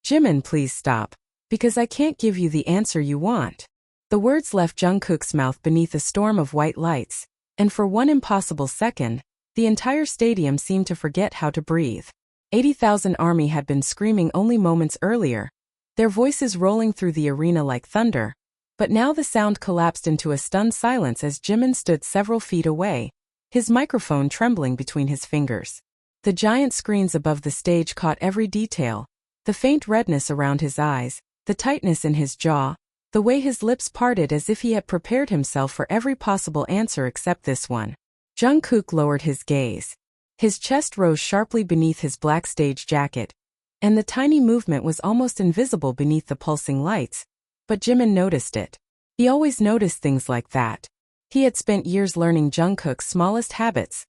Jimin, please stop. Because I can't give you the answer you want. The words left Jungkook's mouth beneath a storm of white lights, and for one impossible second, the entire stadium seemed to forget how to breathe. 80,000 army had been screaming only moments earlier, their voices rolling through the arena like thunder, but now the sound collapsed into a stunned silence as Jimin stood several feet away, his microphone trembling between his fingers. The giant screens above the stage caught every detail, the faint redness around his eyes, the tightness in his jaw, the way his lips parted as if he had prepared himself for every possible answer except this one. Jungkook lowered his gaze. His chest rose sharply beneath his black stage jacket, and the tiny movement was almost invisible beneath the pulsing lights, but Jimin noticed it. He always noticed things like that. He had spent years learning Jungkook's smallest habits.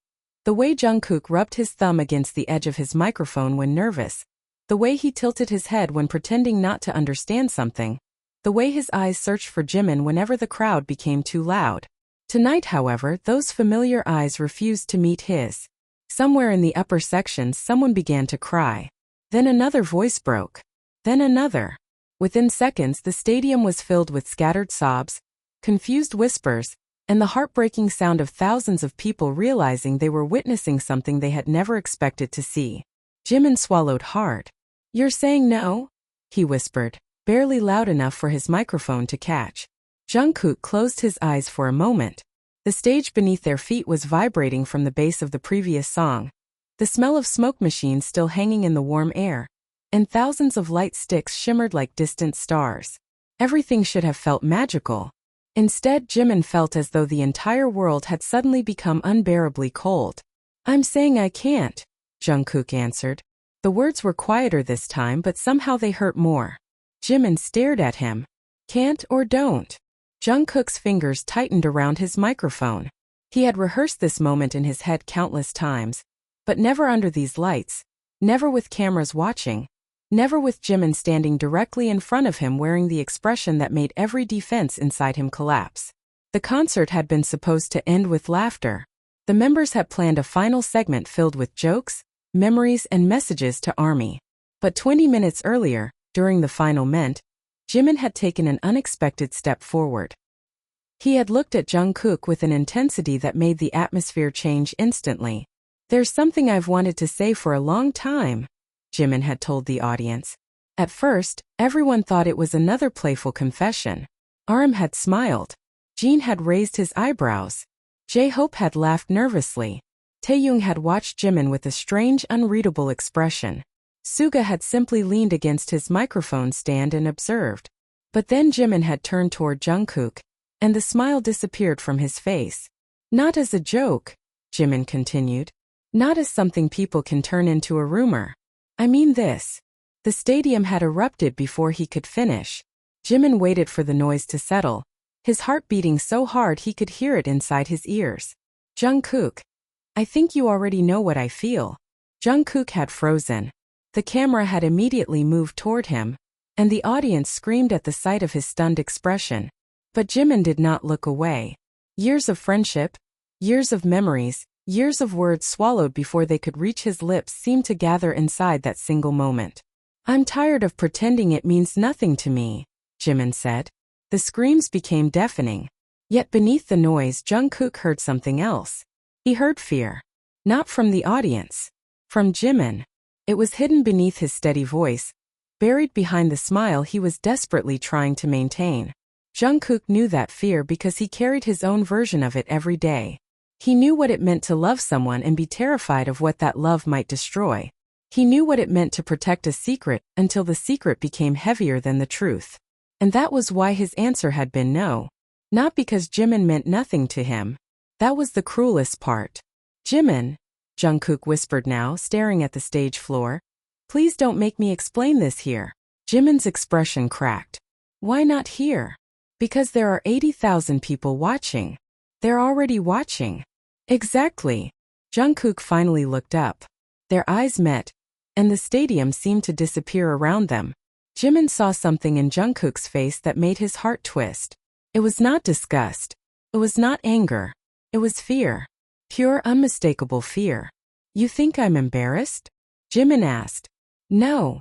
The way Jungkook rubbed his thumb against the edge of his microphone when nervous, the way he tilted his head when pretending not to understand something, the way his eyes searched for Jimin whenever the crowd became too loud. Tonight, however, those familiar eyes refused to meet his. Somewhere in the upper sections someone began to cry. Then another voice broke. Then another. Within seconds the stadium was filled with scattered sobs, confused whispers, and the heartbreaking sound of thousands of people realizing they were witnessing something they had never expected to see. Jimin swallowed hard. "You're saying no?" he whispered, barely loud enough for his microphone to catch. Jungkook closed his eyes for a moment. The stage beneath their feet was vibrating from the bass of the previous song, the smell of smoke machines still hanging in the warm air, and thousands of light sticks shimmered like distant stars. Everything should have felt magical. Instead, Jimin felt as though the entire world had suddenly become unbearably cold. "I'm saying I can't," Jungkook answered. The words were quieter this time, but somehow they hurt more. Jimin stared at him. "Can't or don't?" Jungkook's fingers tightened around his microphone. He had rehearsed this moment in his head countless times, but never under these lights, never with cameras watching, never with Jimin standing directly in front of him wearing the expression that made every defense inside him collapse. The concert had been supposed to end with laughter. The members had planned a final segment filled with jokes, memories, and messages to ARMY. But 20 minutes earlier, during the final ment, Jimin had taken an unexpected step forward. He had looked at Jungkook with an intensity that made the atmosphere change instantly. "There's something I've wanted to say for a long time," Jimin had told the audience. At first, everyone thought it was another playful confession. RM had smiled. Jin had raised his eyebrows. J-Hope had laughed nervously. Taeyong had watched Jimin with a strange, unreadable expression. Suga had simply leaned against his microphone stand and observed. But then Jimin had turned toward Jungkook, and the smile disappeared from his face. "Not as a joke," Jimin continued. "Not as something people can turn into a rumor. I mean this." The stadium had erupted before he could finish. Jimin waited for the noise to settle, his heart beating so hard he could hear it inside his ears. "Jungkook, I think you already know what I feel." Jungkook had frozen. The camera had immediately moved toward him, and the audience screamed at the sight of his stunned expression. But Jimin did not look away. Years of friendship, years of memories, years of words swallowed before they could reach his lips seemed to gather inside that single moment. "I'm tired of pretending it means nothing to me," Jimin said. The screams became deafening. Yet beneath the noise, Jungkook heard something else. He heard fear. Not from the audience. From Jimin. It was hidden beneath his steady voice, buried behind the smile he was desperately trying to maintain. Jungkook knew that fear because he carried his own version of it every day. He knew what it meant to love someone and be terrified of what that love might destroy. He knew what it meant to protect a secret until the secret became heavier than the truth. And that was why his answer had been no. Not because Jimin meant nothing to him. That was the cruelest part. "Jimin," Jungkook whispered now, staring at the stage floor. "Please don't make me explain this here." Jimin's expression cracked. "Why not here?" "Because there are 80,000 people watching. They're already watching." "Exactly." Jungkook finally looked up. Their eyes met, and the stadium seemed to disappear around them. Jimin saw something in Jungkook's face that made his heart twist. It was not disgust. It was not anger. It was fear. Pure, unmistakable fear. "You think I'm embarrassed?" Jimin asked. "No."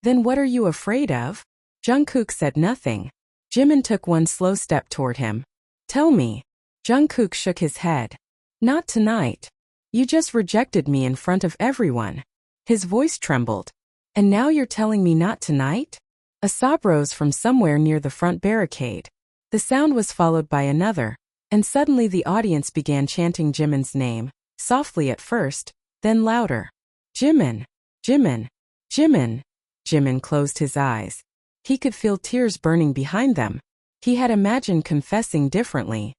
Then what are you afraid of? Jungkook said nothing. Jimin took one slow step toward him. Tell me. Jungkook shook his head. Not tonight. You just rejected me in front of everyone. His voice trembled. And now you're telling me not tonight? A sob rose from somewhere near the front barricade. The sound was followed by another, and suddenly the audience began chanting Jimin's name, softly at first, then louder. Jimin! Jimin! Jimin! Jimin closed his eyes. He could feel tears burning behind them. He had imagined confessing differently.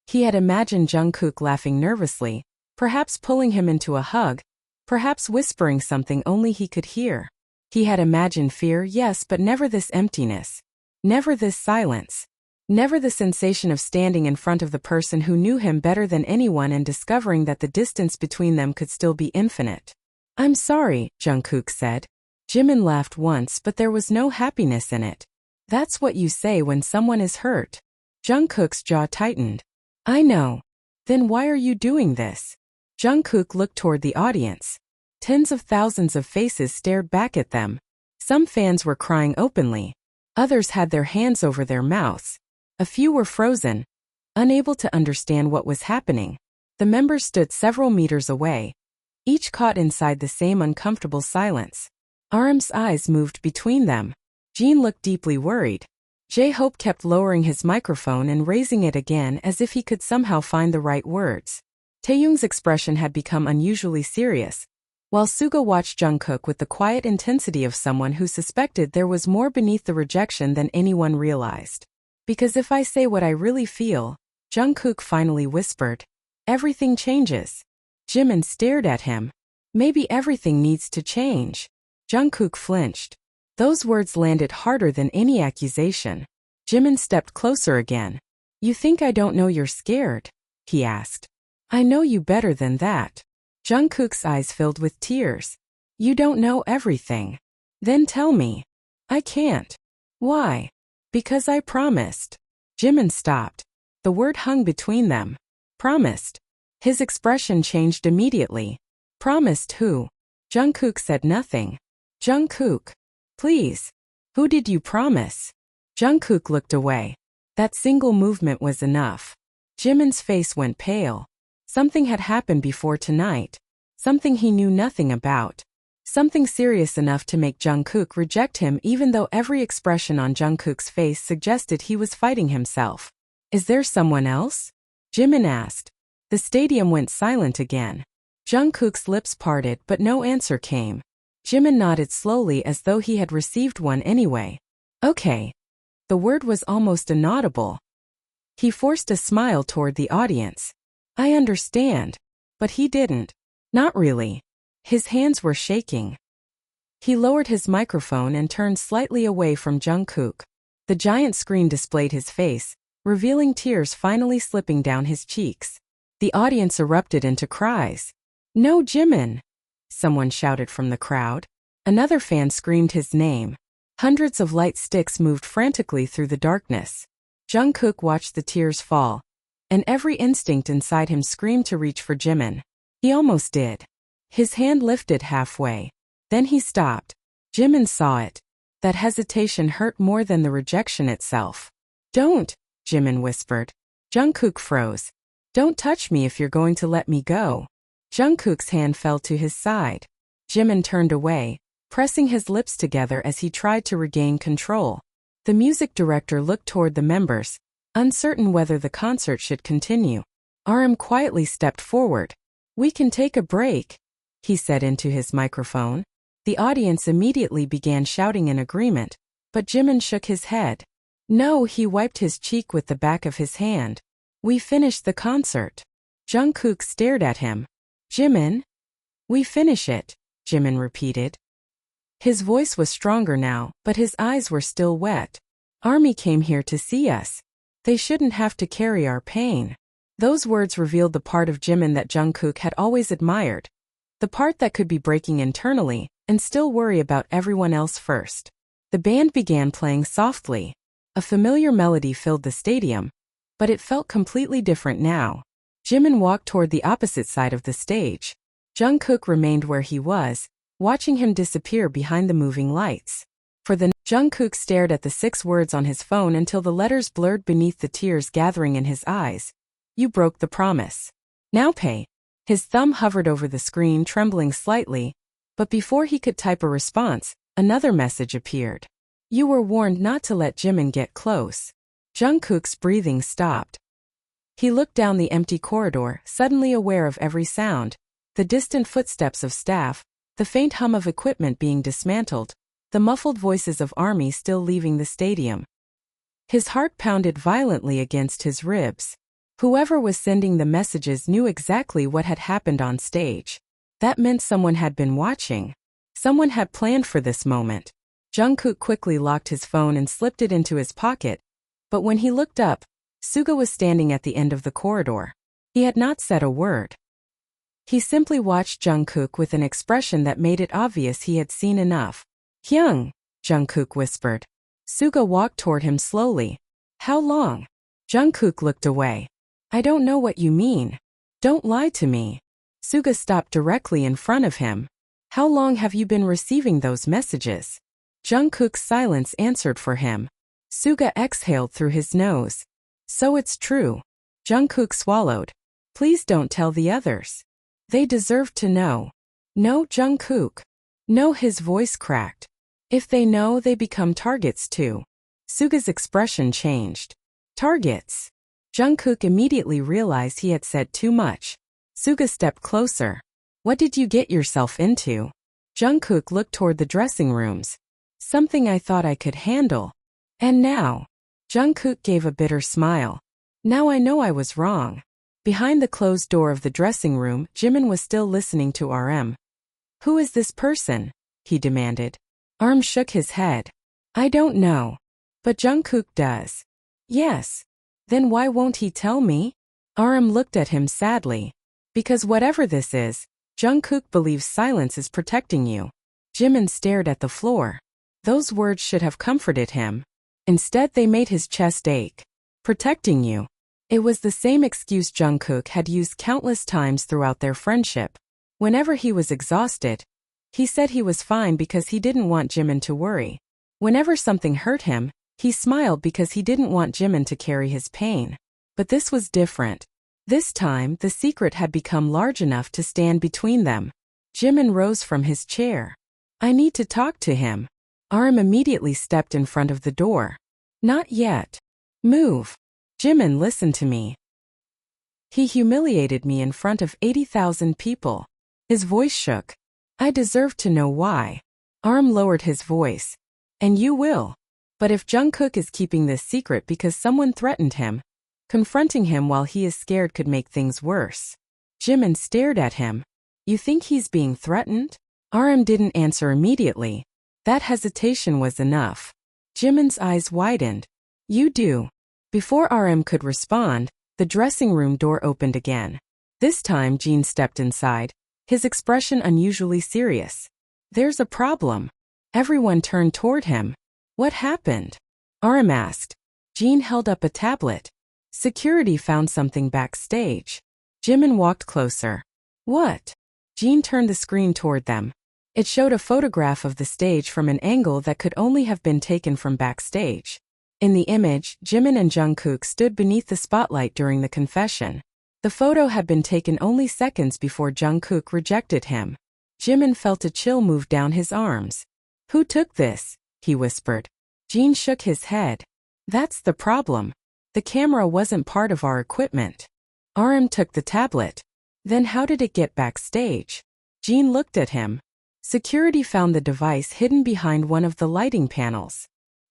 He had imagined Jungkook laughing nervously, perhaps pulling him into a hug, perhaps whispering something only he could hear. He had imagined fear, yes, but never this emptiness. Never this silence. Never the sensation of standing in front of the person who knew him better than anyone and discovering that the distance between them could still be infinite. I'm sorry, Jungkook said. Jimin laughed once, but there was no happiness in it. That's what you say when someone is hurt. Jungkook's jaw tightened. I know. Then why are you doing this? Jungkook looked toward the audience. Tens of thousands of faces stared back at them. Some fans were crying openly. Others had their hands over their mouths. A few were frozen, unable to understand what was happening. The members stood several meters away, each caught inside the same uncomfortable silence. RM's eyes moved between them. Jin looked deeply worried. J-Hope kept lowering his microphone and raising it again as if he could somehow find the right words. Taeyoung's expression had become unusually serious, while Suga watched Jungkook with the quiet intensity of someone who suspected there was more beneath the rejection than anyone realized. Because if I say what I really feel, Jungkook finally whispered, everything changes. Jimin stared at him. Maybe everything needs to change. Jungkook flinched. Those words landed harder than any accusation. Jimin stepped closer again. You think I don't know you're scared? He asked. I know you better than that. Jungkook's eyes filled with tears. You don't know everything. Then tell me. I can't. Why? Because I promised. Jimin stopped. The word hung between them. Promised. His expression changed immediately. Promised who? Jungkook said nothing. Jungkook. Please. Who did you promise? Jungkook looked away. That single movement was enough. Jimin's face went pale. Something had happened before tonight. Something he knew nothing about. Something serious enough to make Jungkook reject him even though every expression on Jungkook's face suggested he was fighting himself. Is there someone else? Jimin asked. The stadium went silent again. Jungkook's lips parted but no answer came. Jimin nodded slowly as though he had received one anyway. Okay. The word was almost inaudible. He forced a smile toward the audience. I understand. But he didn't. Not really. His hands were shaking. He lowered his microphone and turned slightly away from Jungkook. The giant screen displayed his face, revealing tears finally slipping down his cheeks. The audience erupted into cries. No, Jimin! Someone shouted from the crowd. Another fan screamed his name. Hundreds of light sticks moved frantically through the darkness. Jungkook watched the tears fall, and every instinct inside him screamed to reach for Jimin. He almost did. His hand lifted halfway. Then he stopped. Jimin saw it. That hesitation hurt more than the rejection itself. Don't, Jimin whispered. Jungkook froze. Don't touch me if you're going to let me go. Jungkook's hand fell to his side. Jimin turned away, pressing his lips together as he tried to regain control. The music director looked toward the members, uncertain whether the concert should continue. RM quietly stepped forward. We can take a break, he said into his microphone. The audience immediately began shouting in agreement, but Jimin shook his head. No, he wiped his cheek with the back of his hand. We finished the concert. Jungkook stared at him. Jimin? We finish it, Jimin repeated. His voice was stronger now, but his eyes were still wet. Army came here to see us. They shouldn't have to carry our pain. Those words revealed the part of Jimin that Jungkook had always admired. The part that could be breaking internally, and still worry about everyone else first. The band began playing softly. A familiar melody filled the stadium, but it felt completely different now. Jimin walked toward the opposite side of the stage. Jungkook remained where he was, watching him disappear behind the moving lights. For the Jungkook stared at the 6 words on his phone until the letters blurred beneath the tears gathering in his eyes. You broke the promise. Now pay. His thumb hovered over the screen, trembling slightly, but before he could type a response, another message appeared. You were warned not to let Jimin get close. Jungkook's breathing stopped. He looked down the empty corridor, suddenly aware of every sound, the distant footsteps of staff, the faint hum of equipment being dismantled, the muffled voices of army still leaving the stadium. His heart pounded violently against his ribs. Whoever was sending the messages knew exactly what had happened on stage. That meant someone had been watching. Someone had planned for this moment. Jungkook quickly locked his phone and slipped it into his pocket, but when he looked up, Suga was standing at the end of the corridor. He had not said a word. He simply watched Jungkook with an expression that made it obvious he had seen enough. Hyung, Jungkook whispered. Suga walked toward him slowly. How long? Jungkook looked away. I don't know what you mean. Don't lie to me. Suga stopped directly in front of him. How long have you been receiving those messages? Jungkook's silence answered for him. Suga exhaled through his nose. So it's true. Jungkook swallowed. Please don't tell the others. They deserve to know. No, Jungkook. No, his voice cracked. If they know, they become targets too. Suga's expression changed. Targets. Jungkook immediately realized he had said too much. Suga stepped closer. What did you get yourself into? Jungkook looked toward the dressing rooms. Something I thought I could handle. And now? Jungkook gave a bitter smile. Now I know I was wrong. Behind the closed door of the dressing room, Jimin was still listening to RM. Who is this person? He demanded. RM shook his head. I don't know. But Jungkook does. Yes. Then why won't he tell me? RM looked at him sadly. Because whatever this is, Jungkook believes silence is protecting you. Jimin stared at the floor. Those words should have comforted him. Instead, they made his chest ache. Protecting you. It was the same excuse Jungkook had used countless times throughout their friendship. Whenever he was exhausted, he said he was fine because he didn't want Jimin to worry. Whenever something hurt him, he smiled because he didn't want Jimin to carry his pain. But this was different. This time, the secret had become large enough to stand between them. Jimin rose from his chair. I need to talk to him. RM immediately stepped in front of the door. Not yet. Move. Jimin, listen to me. He humiliated me in front of 80,000 people. His voice shook. I deserve to know why. RM lowered his voice. And you will. But if Jungkook is keeping this secret because someone threatened him, confronting him while he is scared could make things worse. Jimin stared at him. You think he's being threatened? RM didn't answer immediately. That hesitation was enough. Jimin's eyes widened. You do. Before RM could respond, the dressing room door opened again. This time Jin stepped inside, his expression unusually serious. There's a problem. Everyone turned toward him. What happened? RM asked. Jin held up a tablet. Security found something backstage. Jimin walked closer. What? Jin turned the screen toward them. It showed a photograph of the stage from an angle that could only have been taken from backstage. In the image, Jimin and Jungkook stood beneath the spotlight during the confession. The photo had been taken only seconds before Jungkook rejected him. Jimin felt a chill move down his arms. Who took this? He whispered. Jin shook his head. That's the problem. The camera wasn't part of our equipment. RM took the tablet. Then how did it get backstage? Jin looked at him. Security found the device hidden behind one of the lighting panels.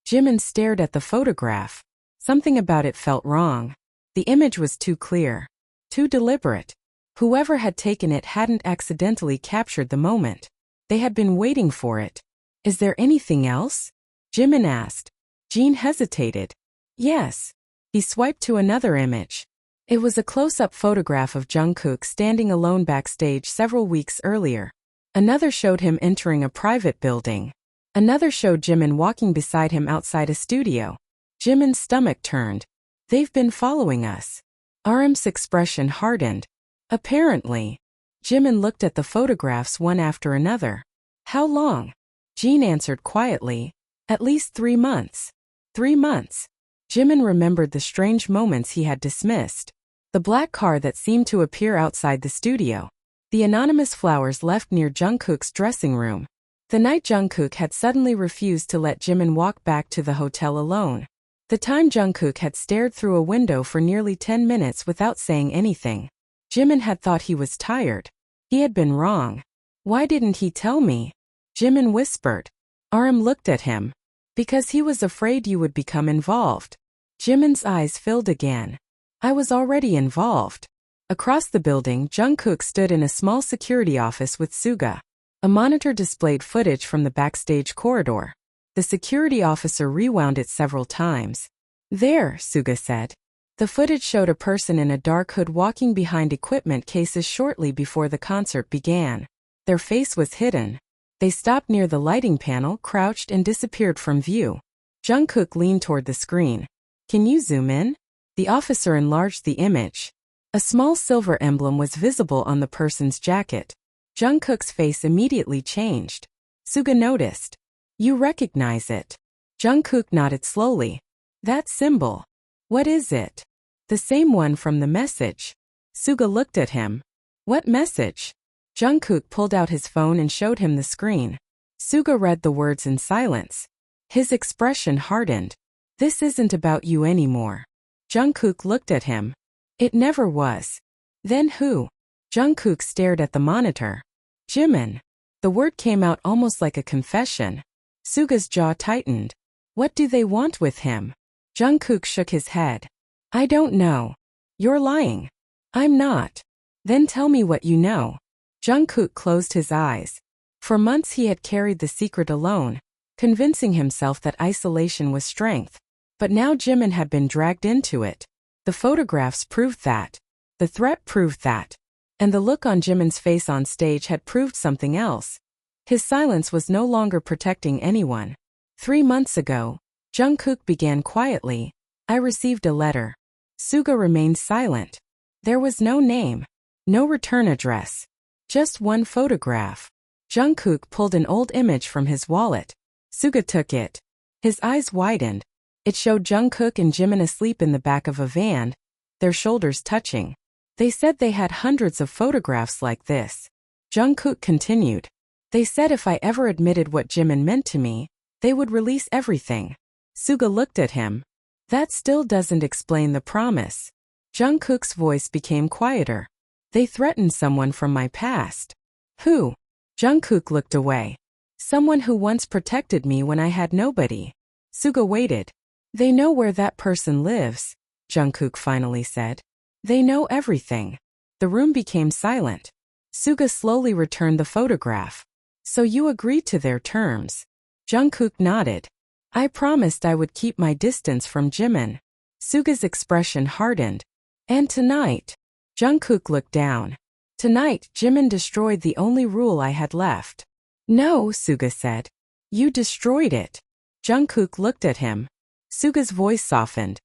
Jimin stared at the photograph. Something about it felt wrong. The image was too clear. Too deliberate. Whoever had taken it hadn't accidentally captured the moment. They had been waiting for it. Is there anything else? Jimin asked. Jin hesitated. Yes. He swiped to another image. It was a close-up photograph of Jungkook standing alone backstage several weeks earlier. Another showed him entering a private building. Another showed Jimin walking beside him outside a studio. Jimin's stomach turned. They've been following us. RM's expression hardened. Apparently. Jimin looked at the photographs one after another. How long? Jin answered quietly. At least 3 months. 3 months. Jimin remembered the strange moments he had dismissed. The black car that seemed to appear outside the studio. The anonymous flowers left near Jungkook's dressing room. The night Jungkook had suddenly refused to let Jimin walk back to the hotel alone. The time Jungkook had stared through a window for nearly 10 minutes without saying anything. Jimin had thought he was tired. He had been wrong. Why didn't he tell me? Jimin whispered. RM looked at him. Because he was afraid you would become involved. Jimin's eyes filled again. I was already involved. Across the building, Jungkook stood in a small security office with Suga. A monitor displayed footage from the backstage corridor. The security officer rewound it several times. There, Suga said. The footage showed a person in a dark hood walking behind equipment cases shortly before the concert began. Their face was hidden. They stopped near the lighting panel, crouched, and disappeared from view. Jungkook leaned toward the screen. Can you zoom in? The officer enlarged the image. A small silver emblem was visible on the person's jacket. Jungkook's face immediately changed. Suga noticed. You recognize it. Jungkook nodded slowly. That symbol. What is it? The same one from the message. Suga looked at him. What message? Jungkook pulled out his phone and showed him the screen. Suga read the words in silence. His expression hardened. This isn't about you anymore. Jungkook looked at him. It never was. Then who? Jungkook stared at the monitor. Jimin. The word came out almost like a confession. Suga's jaw tightened. What do they want with him? Jungkook shook his head. I don't know. You're lying. I'm not. Then tell me what you know. Jungkook closed his eyes. For months he had carried the secret alone, convincing himself that isolation was strength. But now Jimin had been dragged into it. The photographs proved that. The threat proved that. And the look on Jimin's face on stage had proved something else. His silence was no longer protecting anyone. 3 months ago, Jungkook began quietly. I received a letter. Suga remained silent. There was no name. No return address. Just one photograph. Jungkook pulled an old image from his wallet. Suga took it. His eyes widened. It showed Jungkook and Jimin asleep in the back of a van, their shoulders touching. They said they had hundreds of photographs like this. Jungkook continued. They said if I ever admitted what Jimin meant to me, they would release everything. Suga looked at him. That still doesn't explain the promise. Jungkook's voice became quieter. They threatened someone from my past. Who? Jungkook looked away. Someone who once protected me when I had nobody. Suga waited. They know where that person lives, Jungkook finally said. They know everything. The room became silent. Suga slowly returned the photograph. So you agreed to their terms. Jungkook nodded. I promised I would keep my distance from Jimin. Suga's expression hardened. And tonight? Jungkook looked down. Tonight, Jimin destroyed the only rule I had left. No, Suga said. You destroyed it. Jungkook looked at him. Suga's voice softened.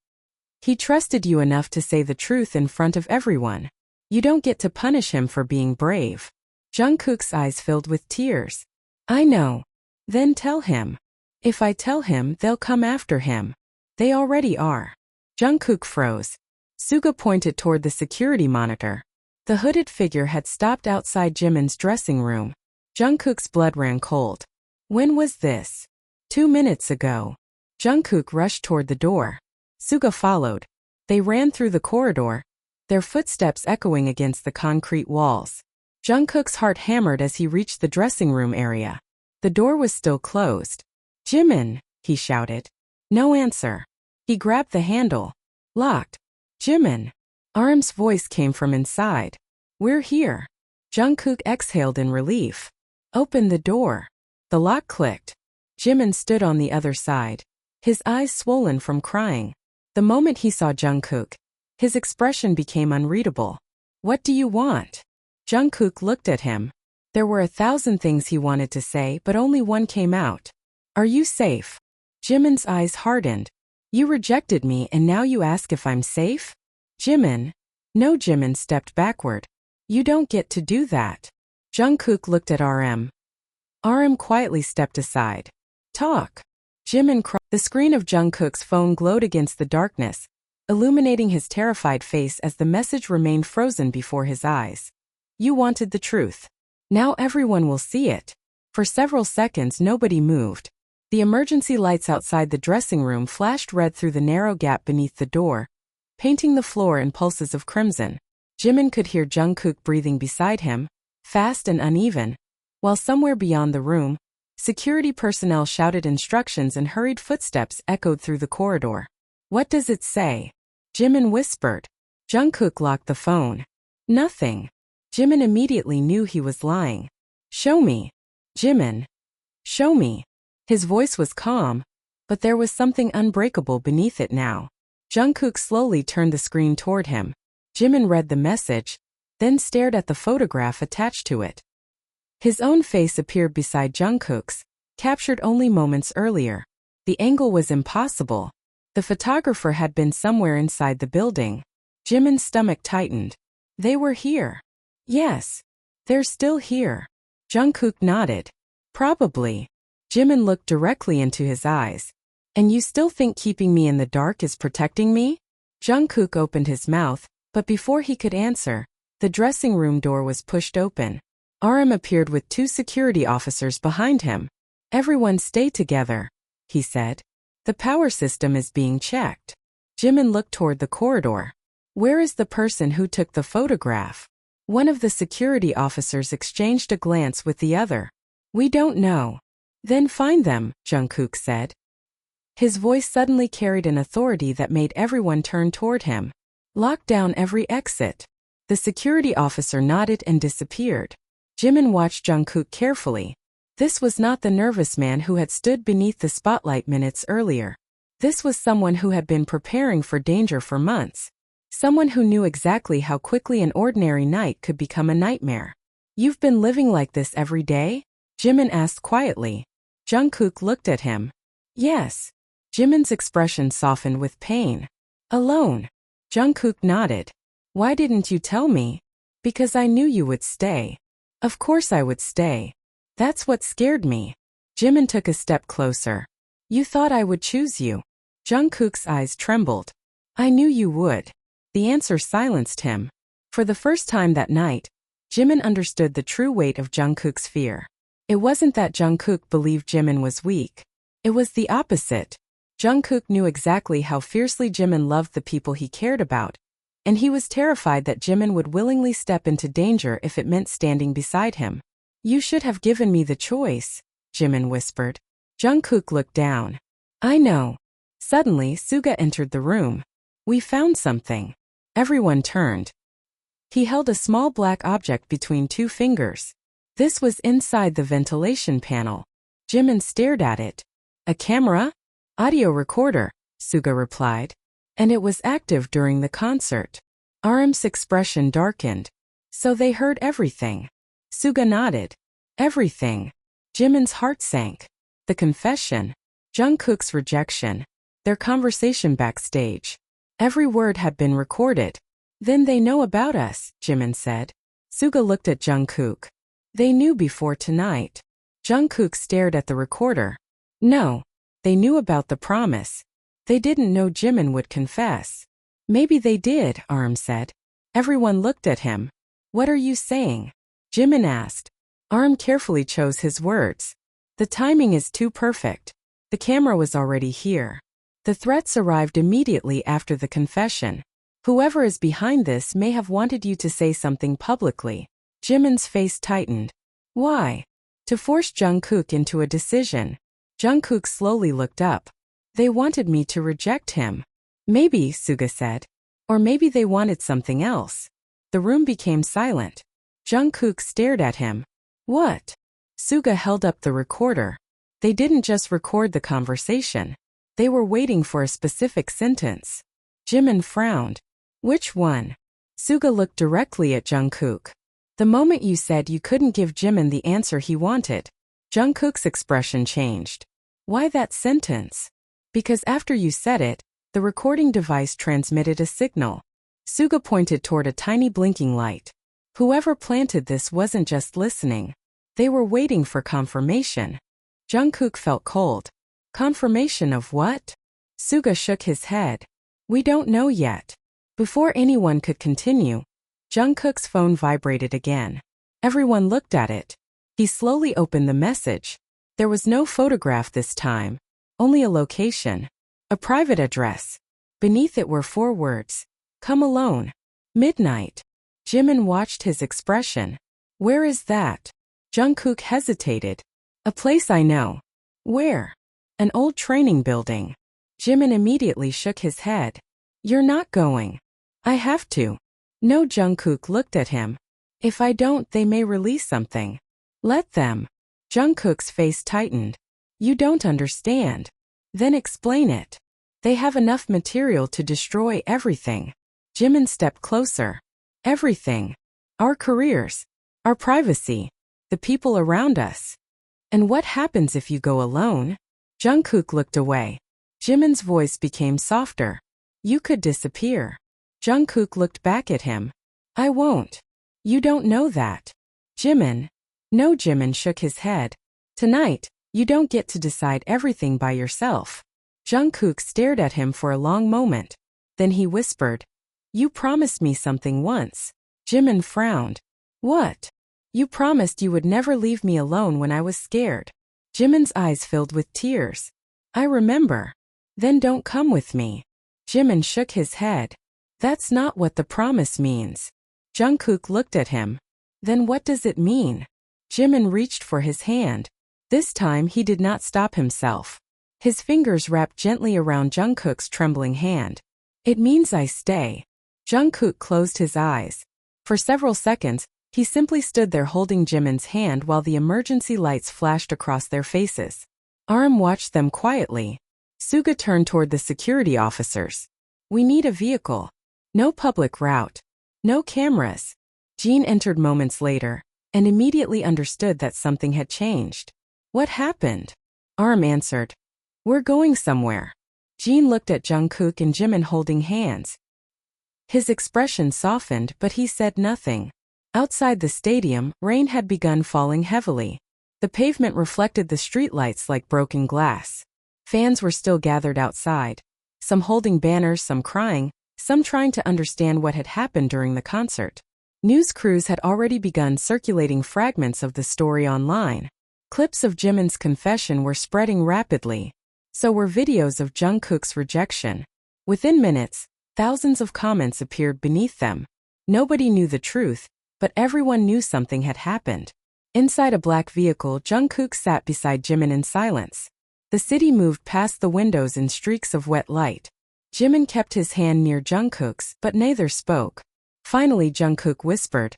He trusted you enough to say the truth in front of everyone. You don't get to punish him for being brave. Jungkook's eyes filled with tears. I know. Then tell him. If I tell him, they'll come after him. They already are. Jungkook froze. Suga pointed toward the security monitor. The hooded figure had stopped outside Jimin's dressing room. Jungkook's blood ran cold. When was this? 2 minutes ago. Jungkook rushed toward the door. Suga followed. They ran through the corridor, their footsteps echoing against the concrete walls. Jungkook's heart hammered as he reached the dressing room area. The door was still closed. Jimin, he shouted. No answer. He grabbed the handle. Locked. Jimin. RM's voice came from inside. We're here. Jungkook exhaled in relief. Open the door. The lock clicked. Jimin stood on the other side, his eyes swollen from crying. The moment he saw Jungkook, his expression became unreadable. What do you want? Jungkook looked at him. There were 1,000 things he wanted to say, but only one came out. Are you safe? Jimin's eyes hardened. You rejected me and now you ask if I'm safe? Jimin. No, Jimin stepped backward. You don't get to do that. Jungkook looked at RM. RM quietly stepped aside. Talk. Jimin cried. The screen of Jungkook's phone glowed against the darkness, illuminating his terrified face as the message remained frozen before his eyes. You wanted the truth. Now everyone will see it. For several seconds nobody moved. The emergency lights outside the dressing room flashed red through the narrow gap beneath the door, painting the floor in pulses of crimson. Jimin could hear Jungkook breathing beside him, fast and uneven, while somewhere beyond the room, security personnel shouted instructions and hurried footsteps echoed through the corridor. What does it say? Jimin whispered. Jungkook locked the phone. Nothing. Jimin immediately knew he was lying. Show me. Jimin. Show me. His voice was calm, but there was something unbreakable beneath it now. Jungkook slowly turned the screen toward him. Jimin read the message, then stared at the photograph attached to it. His own face appeared beside Jungkook's, captured only moments earlier. The angle was impossible. The photographer had been somewhere inside the building. Jimin's stomach tightened. They were here. Yes. They're still here. Jungkook nodded. Probably. Jimin looked directly into his eyes. And you still think keeping me in the dark is protecting me? Jungkook opened his mouth, but before he could answer, the dressing room door was pushed open. RM appeared with 2 security officers behind him. Everyone stay together, he said. The power system is being checked. Jimin looked toward the corridor. Where is the person who took the photograph? One of the security officers exchanged a glance with the other. We don't know. Then find them, Jungkook said. His voice suddenly carried an authority that made everyone turn toward him. Lock down every exit. The security officer nodded and disappeared. Jimin watched Jungkook carefully. This was not the nervous man who had stood beneath the spotlight minutes earlier. This was someone who had been preparing for danger for months. Someone who knew exactly how quickly an ordinary night could become a nightmare. You've been living like this every day? Jimin asked quietly. Jungkook looked at him. Yes. Jimin's expression softened with pain. Alone. Jungkook nodded. Why didn't you tell me? Because I knew you would stay. Of course I would stay. That's what scared me. Jimin took a step closer. You thought I would choose you. Jungkook's eyes trembled. I knew you would. The answer silenced him. For the first time that night, Jimin understood the true weight of Jungkook's fear. It wasn't that Jungkook believed Jimin was weak. It was the opposite. Jungkook knew exactly how fiercely Jimin loved the people he cared about, and he was terrified that Jimin would willingly step into danger if it meant standing beside him. You should have given me the choice, Jimin whispered. Jungkook looked down. I know. Suddenly, Suga entered the room. We found something. Everyone turned. He held a small black object between 2 fingers. This was inside the ventilation panel. Jimin stared at it. A camera? Audio recorder, Suga replied. And it was active during the concert. RM's expression darkened. So they heard everything. Suga nodded. Everything. Jimin's heart sank. The confession. Jungkook's rejection. Their conversation backstage. Every word had been recorded. Then they know about us, Jimin said. Suga looked at Jungkook. They knew before tonight. Jungkook stared at the recorder. No. They knew about the promise. They didn't know Jimin would confess. Maybe they did, RM said. Everyone looked at him. What are you saying? Jimin asked. RM carefully chose his words. The timing is too perfect. The camera was already here. The threats arrived immediately after the confession. Whoever is behind this may have wanted you to say something publicly. Jimin's face tightened. Why? To force Jungkook into a decision. Jungkook slowly looked up. They wanted me to reject him. Maybe, Suga said. Or maybe they wanted something else. The room became silent. Jungkook stared at him. What? Suga held up the recorder. They didn't just record the conversation. They were waiting for a specific sentence. Jimin frowned. Which one? Suga looked directly at Jungkook. The moment you said you couldn't give Jimin the answer he wanted. Jungkook's expression changed. Why that sentence? Because after you said it, the recording device transmitted a signal. Suga pointed toward a tiny blinking light. Whoever planted this wasn't just listening. They were waiting for confirmation. Jungkook felt cold. Confirmation of what? Suga shook his head. We don't know yet. Before anyone could continue, Jungkook's phone vibrated again. Everyone looked at it. He slowly opened the message. There was no photograph this time, only a location, a private address. Beneath it were 4 words. Come alone. Midnight. Jimin watched his expression. Where is that? Jungkook hesitated. A place I know. Where? An old training building. Jimin immediately shook his head. You're not going. I have to. No, Jungkook looked at him. If I don't, they may release something. Let them. Jungkook's face tightened. You don't understand. Then explain it. They have enough material to destroy everything. Jimin stepped closer. Everything. Our careers. Our privacy. The people around us. And what happens if you go alone? Jungkook looked away. Jimin's voice became softer. You could disappear. Jungkook looked back at him. I won't. You don't know that. Jimin. No, Jimin shook his head. Tonight, you don't get to decide everything by yourself. Jungkook stared at him for a long moment. Then he whispered. You promised me something once. Jimin frowned. What? You promised you would never leave me alone when I was scared. Jimin's eyes filled with tears. I remember. Then don't come with me. Jimin shook his head. That's not what the promise means. Jungkook looked at him. Then what does it mean? Jimin reached for his hand. This time he did not stop himself. His fingers wrapped gently around Jungkook's trembling hand. It means I stay. Jungkook closed his eyes. For several seconds, he simply stood there holding Jimin's hand while the emergency lights flashed across their faces. Arm watched them quietly. Suga turned toward the security officers. We need a vehicle. No public route. No cameras. Jean entered moments later, and immediately understood that something had changed. What happened? Arm answered. We're going somewhere. Jean looked at Jungkook and Jimin holding hands. His expression softened, but he said nothing. Outside the stadium, rain had begun falling heavily. The pavement reflected the streetlights like broken glass. Fans were still gathered outside, some holding banners, some crying, some trying to understand what had happened during the concert. News crews had already begun circulating fragments of the story online. Clips of Jimin's confession were spreading rapidly. So were videos of Jungkook's rejection. Within minutes, thousands of comments appeared beneath them. Nobody knew the truth, but everyone knew something had happened. Inside a black vehicle, Jungkook sat beside Jimin in silence. The city moved past the windows in streaks of wet light. Jimin kept his hand near Jungkook's, but neither spoke. Finally, Jungkook whispered,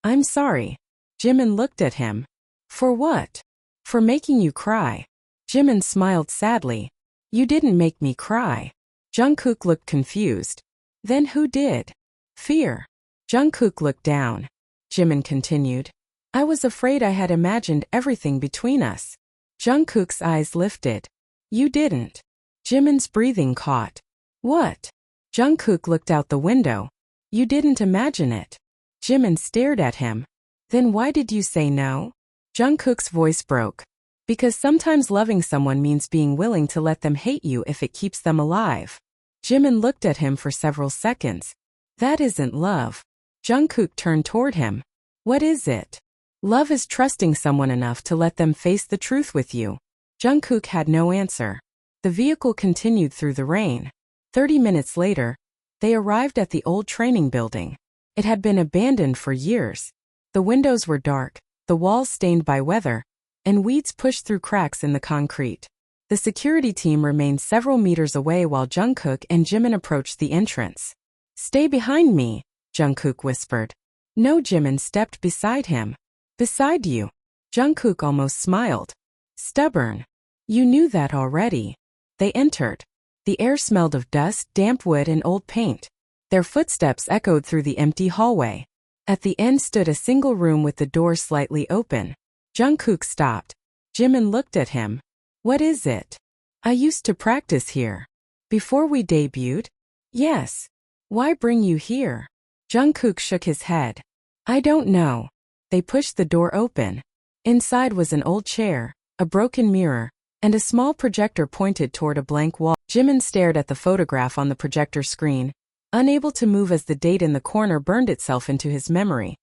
I'm sorry. Jimin looked at him. For what? For making you cry. Jimin smiled sadly. You didn't make me cry. Jungkook looked confused. Then who did? Fear. Jungkook looked down. Jimin continued. I was afraid I had imagined everything between us. Jungkook's eyes lifted. You didn't. Jimin's breathing caught. What? Jungkook looked out the window. You didn't imagine it. Jimin stared at him. Then why did you say no? Jungkook's voice broke. Because sometimes loving someone means being willing to let them hate you if it keeps them alive. Jimin looked at him for several seconds. That isn't love. Jungkook turned toward him. What is it? Love is trusting someone enough to let them face the truth with you. Jungkook had no answer. The vehicle continued through the rain. 30 minutes later, they arrived at the old training building. It had been abandoned for years. The windows were dark, the walls stained by weather, and weeds pushed through cracks in the concrete. The security team remained several meters away while Jungkook and Jimin approached the entrance. Stay behind me, Jungkook whispered. No, Jimin stepped beside him. Beside you. Jungkook almost smiled. Stubborn. You knew that already. They entered. The air smelled of dust, damp wood, and old paint. Their footsteps echoed through the empty hallway. At the end stood a single room with the door slightly open. Jungkook stopped. Jimin looked at him. What is it? I used to practice here. Before we debuted? Yes. Why bring you here? Jungkook shook his head. I don't know. They pushed the door open. Inside was an old chair, a broken mirror, and a small projector pointed toward a blank wall. Jimin stared at the photograph on the projector screen, unable to move as the date in the corner burned itself into his memory.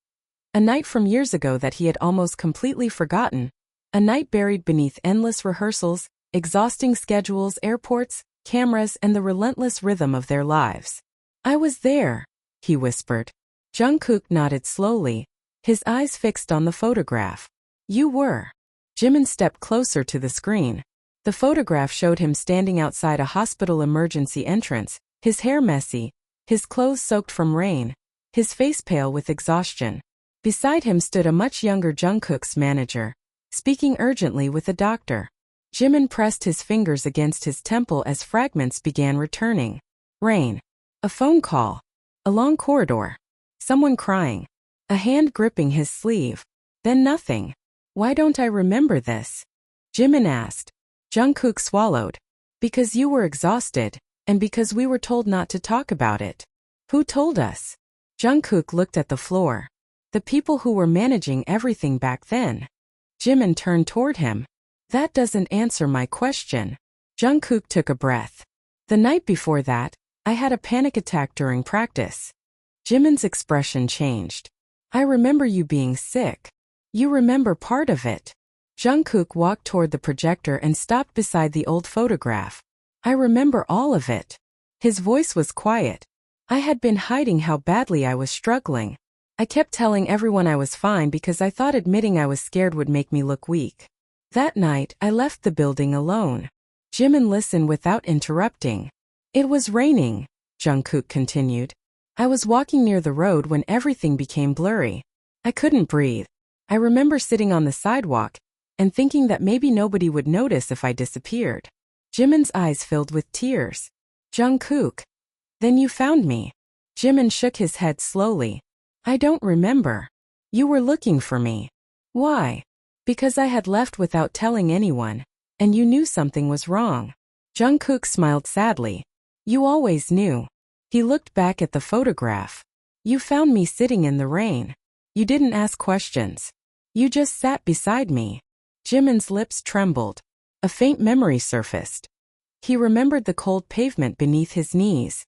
A night from years ago that he had almost completely forgotten. A night buried beneath endless rehearsals, exhausting schedules, airports, cameras, and the relentless rhythm of their lives. "I was there," he whispered. Jungkook nodded slowly, his eyes fixed on the photograph. "You were." Jimin stepped closer to the screen. The photograph showed him standing outside a hospital emergency entrance, his hair messy, his clothes soaked from rain, his face pale with exhaustion. Beside him stood a much younger Jungkook's manager, speaking urgently with a doctor. Jimin pressed his fingers against his temple as fragments began returning. Rain. A phone call. A long corridor. Someone crying. A hand gripping his sleeve. Then nothing. "Why don't I remember this?" Jimin asked. Jungkook swallowed. "Because you were exhausted, and because we were told not to talk about it." "Who told us?" Jungkook looked at the floor. "The people who were managing everything back then." Jimin turned toward him. "That doesn't answer my question." Jungkook took a breath. "The night before that, I had a panic attack during practice." Jimin's expression changed. "I remember you being sick. You remember part of it." Jungkook walked toward the projector and stopped beside the old photograph. "I remember all of it." His voice was quiet. "I had been hiding how badly I was struggling. I kept telling everyone I was fine because I thought admitting I was scared would make me look weak. That night, I left the building alone." Jimin listened without interrupting. "It was raining," Jungkook continued. "I was walking near the road when everything became blurry. I couldn't breathe. I remember sitting on the sidewalk and thinking that maybe nobody would notice if I disappeared." Jimin's eyes filled with tears. "Jungkook. Then you found me." Jimin shook his head slowly. "I don't remember." "You were looking for me." "Why?" "Because I had left without telling anyone, and you knew something was wrong." Jungkook smiled sadly. "You always knew." He looked back at the photograph. "You found me sitting in the rain. You didn't ask questions. You just sat beside me." Jimin's lips trembled. A faint memory surfaced. He remembered the cold pavement beneath his knees.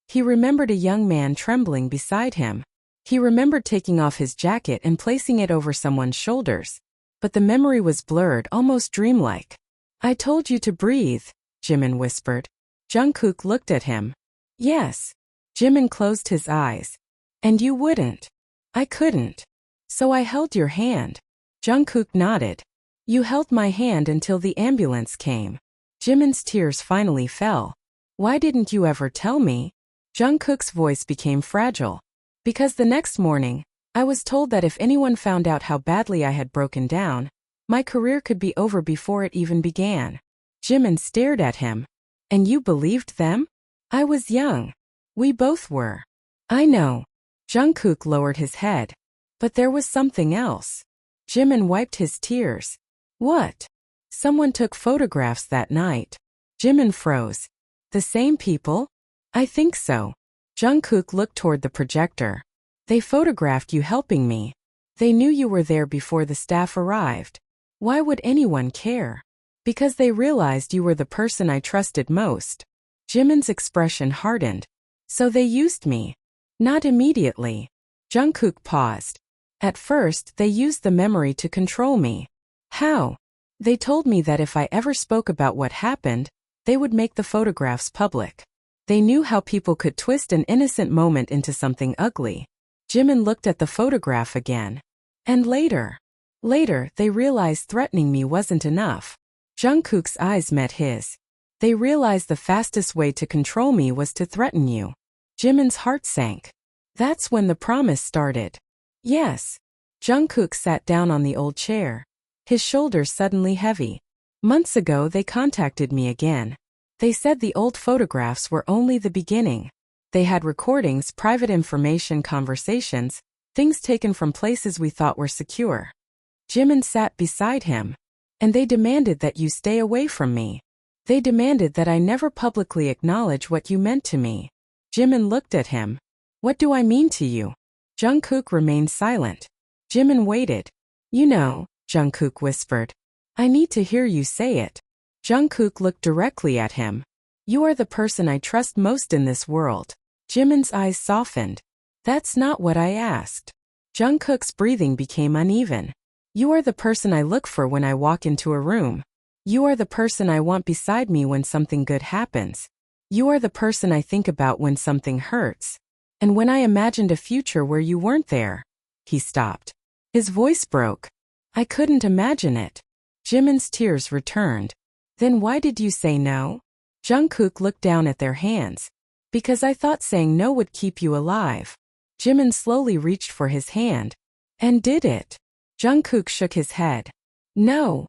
He remembered a young man trembling beside him. He remembered taking off his jacket and placing it over someone's shoulders. But the memory was blurred, almost dreamlike. "I told you to breathe," Jimin whispered. Jungkook looked at him. "Yes." Jimin closed his eyes. "And you wouldn't." "I couldn't. So I held your hand." Jungkook nodded. "You held my hand until the ambulance came." Jimin's tears finally fell. "Why didn't you ever tell me?" Jungkook's voice became fragile. "Because the next morning, I was told that if anyone found out how badly I had broken down, my career could be over before it even began." Jimin stared at him. "And you believed them?" "I was young. We both were." "I know." Jungkook lowered his head. "But there was something else." Jimin wiped his tears. "What?" "Someone took photographs that night." Jimin froze. "The same people?" "I think so." Jungkook looked toward the projector. "They photographed you helping me. They knew you were there before the staff arrived." "Why would anyone care?" "Because they realized you were the person I trusted most." Jimin's expression hardened. "So they used me?" "Not immediately." Jungkook paused. "At first, they used the memory to control me." "How?" "They told me that if I ever spoke about what happened, they would make the photographs public. They knew how people could twist an innocent moment into something ugly." Jimin looked at the photograph again. "And later?" "Later, they realized threatening me wasn't enough." Jungkook's eyes met his. "They realized the fastest way to control me was to threaten you." Jimin's heart sank. "That's when the promise started." "Yes." Jungkook sat down on the old chair, his shoulders suddenly heavy. "Months ago they contacted me again. They said the old photographs were only the beginning. They had recordings, private information, conversations, things taken from places we thought were secure." Jimin sat beside him. "And they demanded that you stay away from me. They demanded that I never publicly acknowledge what you meant to me." Jimin looked at him. "What do I mean to you?" Jungkook remained silent. Jimin waited. "You know," Jungkook whispered. "I need to hear you say it." Jungkook looked directly at him. You are the person I trust most in this world. Jimin's eyes softened. That's not what I asked. Jungkook's breathing became uneven. You are the person I look for when I walk into a room. You are the person I want beside me when something good happens. You are the person I think about when something hurts. And when I imagined a future where you weren't there. He stopped. His voice broke. I couldn't imagine it. Jimin's tears returned. Then why did you say no? Jungkook looked down at their hands. Because I thought saying no would keep you alive. Jimin slowly reached for his hand. And did it? Jungkook shook his head. No.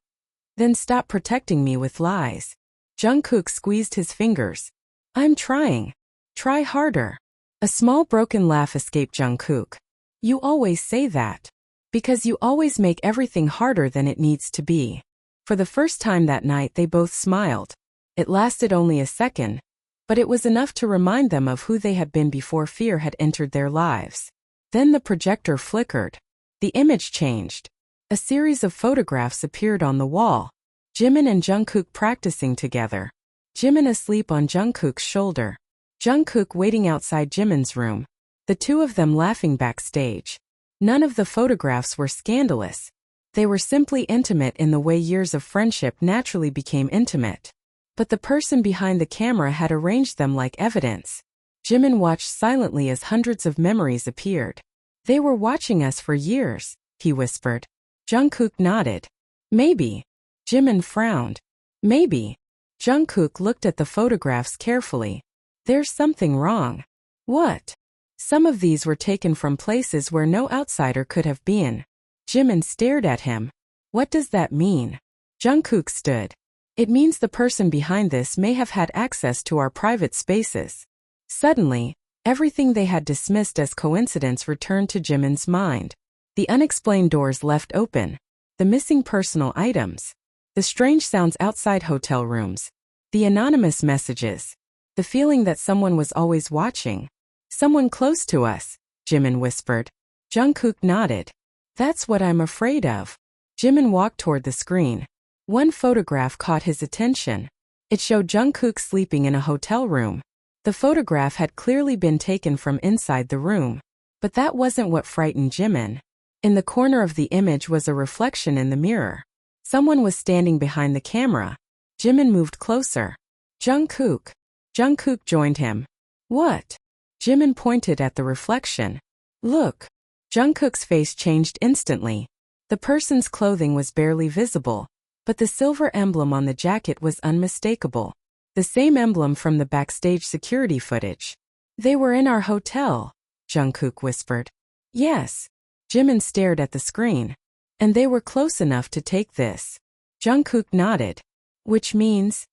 Then stop protecting me with lies. Jungkook squeezed his fingers. I'm trying. Try harder. A small broken laugh escaped Jungkook. You always say that. Because you always make everything harder than it needs to be. For the first time that night they both smiled. It lasted only a second, but it was enough to remind them of who they had been before fear had entered their lives. Then the projector flickered. The image changed. A series of photographs appeared on the wall. Jimin and Jungkook practicing together. Jimin asleep on Jungkook's shoulder. Jungkook waiting outside Jimin's room. The two of them laughing backstage. None of the photographs were scandalous. They were simply intimate in the way years of friendship naturally became intimate. But the person behind the camera had arranged them like evidence. Jimin watched silently as hundreds of memories appeared. They were watching us for years, he whispered. Jungkook nodded. Maybe. Jimin frowned. Maybe. Jungkook looked at the photographs carefully. There's something wrong. What? Some of these were taken from places where no outsider could have been. Jimin stared at him. What does that mean? Jungkook stood. It means the person behind this may have had access to our private spaces. Suddenly, everything they had dismissed as coincidence returned to Jimin's mind. The unexplained doors left open. The missing personal items. The strange sounds outside hotel rooms. The anonymous messages. The feeling that someone was always watching. Someone close to us, Jimin whispered. Jungkook nodded. That's what I'm afraid of. Jimin walked toward the screen. One photograph caught his attention. It showed Jungkook sleeping in a hotel room. The photograph had clearly been taken from inside the room. But that wasn't what frightened Jimin. In the corner of the image was a reflection in the mirror. Someone was standing behind the camera. Jimin moved closer. Jungkook. Jungkook joined him. What? Jimin pointed at the reflection. Look. Jungkook's face changed instantly. The person's clothing was barely visible, but the silver emblem on the jacket was unmistakable. The same emblem from the backstage security footage. They were in our hotel, Jungkook whispered. Yes. Jimin stared at the screen. And they were close enough to take this. Jungkook nodded. Which means?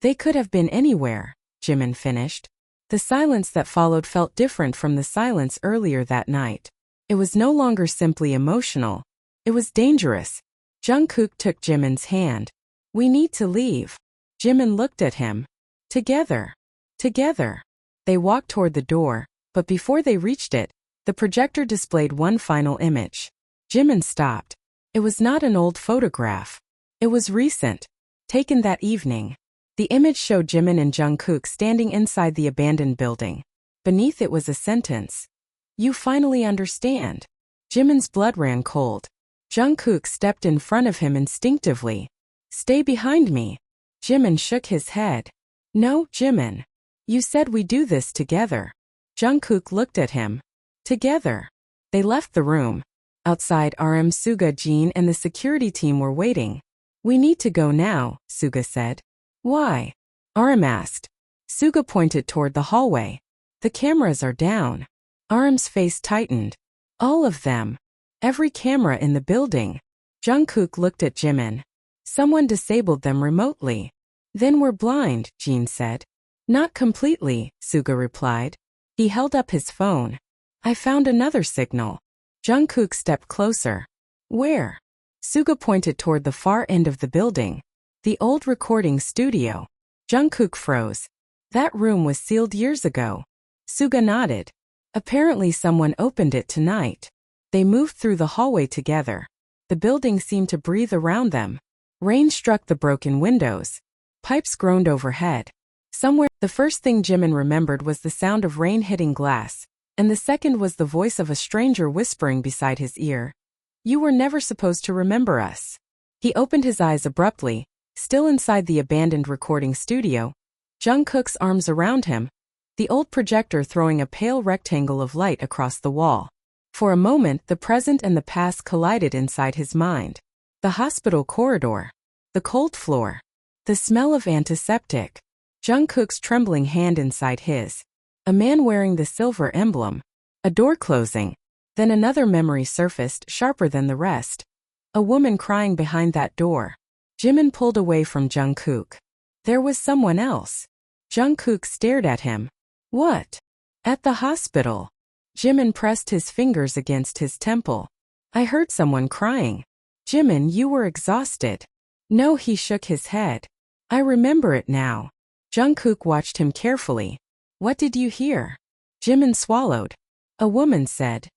They could have been anywhere, Jimin finished. The silence that followed felt different from the silence earlier that night. It was no longer simply emotional. It was dangerous. Jungkook took Jimin's hand. We need to leave. Jimin looked at him. Together. Together. They walked toward the door, but before they reached it, the projector displayed one final image. Jimin stopped. It was not an old photograph. It was recent. Taken that evening. The image showed Jimin and Jungkook standing inside the abandoned building. Beneath it was a sentence. You finally understand. Jimin's blood ran cold. Jungkook stepped in front of him instinctively. Stay behind me. Jimin shook his head. No, Jimin. You said we do this together. Jungkook looked at him. Together. They left the room. Outside Suga, Jin and the security team were waiting. We need to go now, Suga said. Why? asked. Suga pointed toward the hallway. The cameras are down. Aram's face tightened. All of them. Every camera in the building. Jungkook looked at Jimin. Someone disabled them remotely. Then we're blind, Jin said. Not completely, Suga replied. He held up his phone. I found another signal. Jungkook stepped closer. Where? Suga pointed toward the far end of the building. The old recording studio. Jungkook froze. That room was sealed years ago. Suga nodded. Apparently someone opened it tonight. They moved through the hallway together. The building seemed to breathe around them. Rain struck the broken windows. Pipes groaned overhead. Somewhere, the first thing Jimin remembered was the sound of rain hitting glass, and the second was the voice of a stranger whispering beside his ear. You were never supposed to remember us. He opened his eyes abruptly, still inside the abandoned recording studio, Jungkook's arms around him, the old projector throwing a pale rectangle of light across the wall. For a moment, the present and the past collided inside his mind. The hospital corridor, the cold floor, the smell of antiseptic, Jungkook's trembling hand inside his, a man wearing the silver emblem, a door closing. Then another memory surfaced, sharper than the rest. A woman crying behind that door. Jimin pulled away from Jungkook. There was someone else. Jungkook stared at him. What? At the hospital. Jimin pressed his fingers against his temple. I heard someone crying. Jimin, you were exhausted. No, he shook his head. I remember it now. Jungkook watched him carefully. What did you hear? Jimin swallowed. A woman said.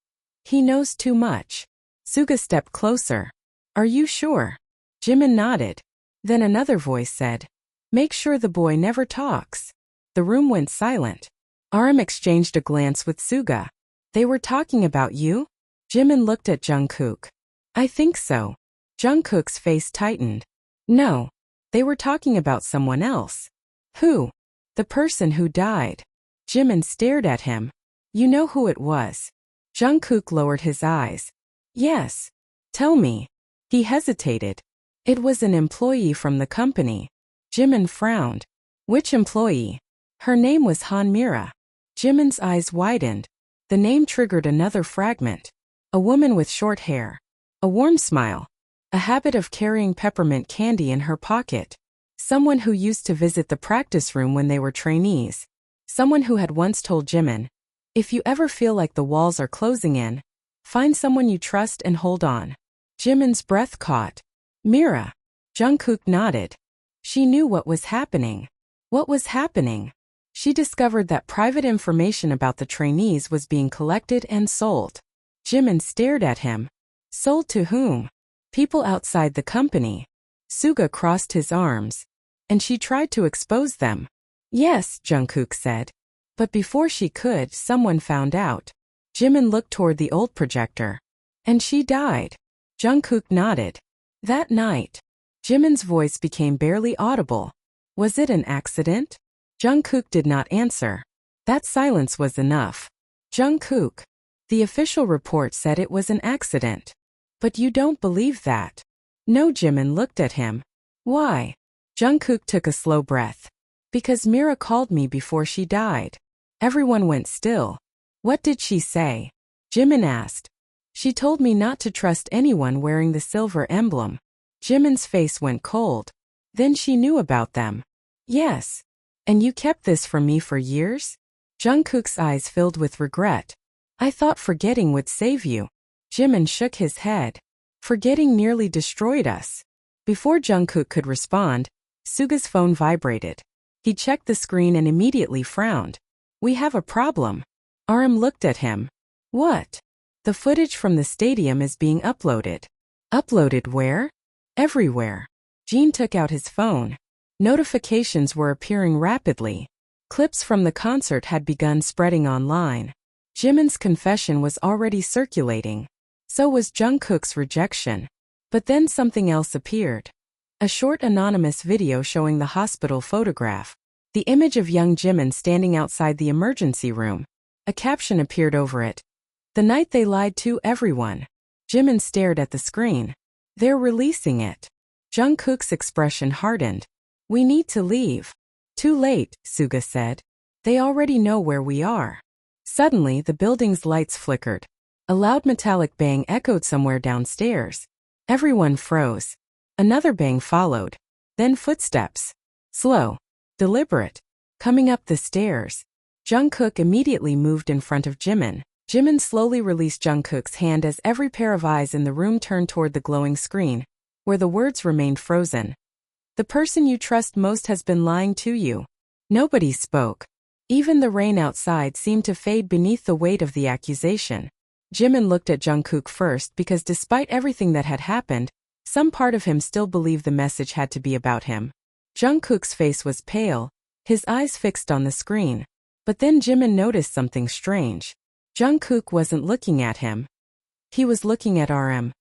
He knows too much. Suga stepped closer. Are you sure? Jimin nodded. Then another voice said. Make sure the boy never talks. The room went silent. RM exchanged a glance with Suga. They were talking about you? Jimin looked at Jungkook. I think so. Jungkook's face tightened. No. They were talking about someone else. Who? The person who died. Jimin stared at him. You know who it was. Jungkook lowered his eyes. Yes. Tell me. He hesitated. It was an employee from the company. Jimin frowned. Which employee? Her name was Mira. Jimin's eyes widened. The name triggered another fragment. A woman with short hair. A warm smile. A habit of carrying peppermint candy in her pocket. Someone who used to visit the practice room when they were trainees. Someone who had once told Jimin, if you ever feel like the walls are closing in, find someone you trust and hold on. Jimin's breath caught. Mira. Jungkook nodded. She knew what was happening. What was happening? She discovered that private information about the trainees was being collected and sold. Jimin stared at him. Sold to whom? People outside the company. Suga crossed his arms. And she tried to expose them. Yes, Jungkook said. But before she could, someone found out. Jimin looked toward the old projector. And she died. Jungkook nodded. That night. Jimin's voice became barely audible. Was it an accident? Jungkook did not answer. That silence was enough. Jungkook. The official report said it was an accident. But you don't believe that. No, Jimin looked at him. Why? Jungkook took a slow breath. Because Mira called me before she died. Everyone went still. What did she say? Jimin asked. She told me not to trust anyone wearing the silver emblem. Jimin's face went cold. Then she knew about them. Yes. And you kept this from me for years? Jungkook's eyes filled with regret. I thought forgetting would save you. Jimin shook his head. Forgetting nearly destroyed us. Before Jungkook could respond, Suga's phone vibrated. He checked the screen and immediately frowned. We have a problem. RM looked at him. What? The footage from the stadium is being uploaded. Uploaded where? Everywhere. Jin took out his phone. Notifications were appearing rapidly. Clips from the concert had begun spreading online. Jimin's confession was already circulating. So was Jungkook's rejection. But then something else appeared. A short anonymous video showing the hospital photograph. The image of young Jimin standing outside the emergency room. A caption appeared over it. The night they lied to everyone. Jimin stared at the screen. They're releasing it. Jungkook's expression hardened. We need to leave. Too late, Suga said. They already know where we are. Suddenly, the building's lights flickered. A loud metallic bang echoed somewhere downstairs. Everyone froze. Another bang followed. Then footsteps. Slow. Deliberate. Coming up the stairs. Jungkook immediately moved in front of Jimin. Jimin slowly released Jungkook's hand as every pair of eyes in the room turned toward the glowing screen, where the words remained frozen. The person you trust most has been lying to you. Nobody spoke. Even the rain outside seemed to fade beneath the weight of the accusation. Jimin looked at Jungkook first because despite everything that had happened, some part of him still believed the message had to be about him. Jungkook's face was pale, his eyes fixed on the screen. But then Jimin noticed something strange. Jungkook wasn't looking at him. He was looking at RM.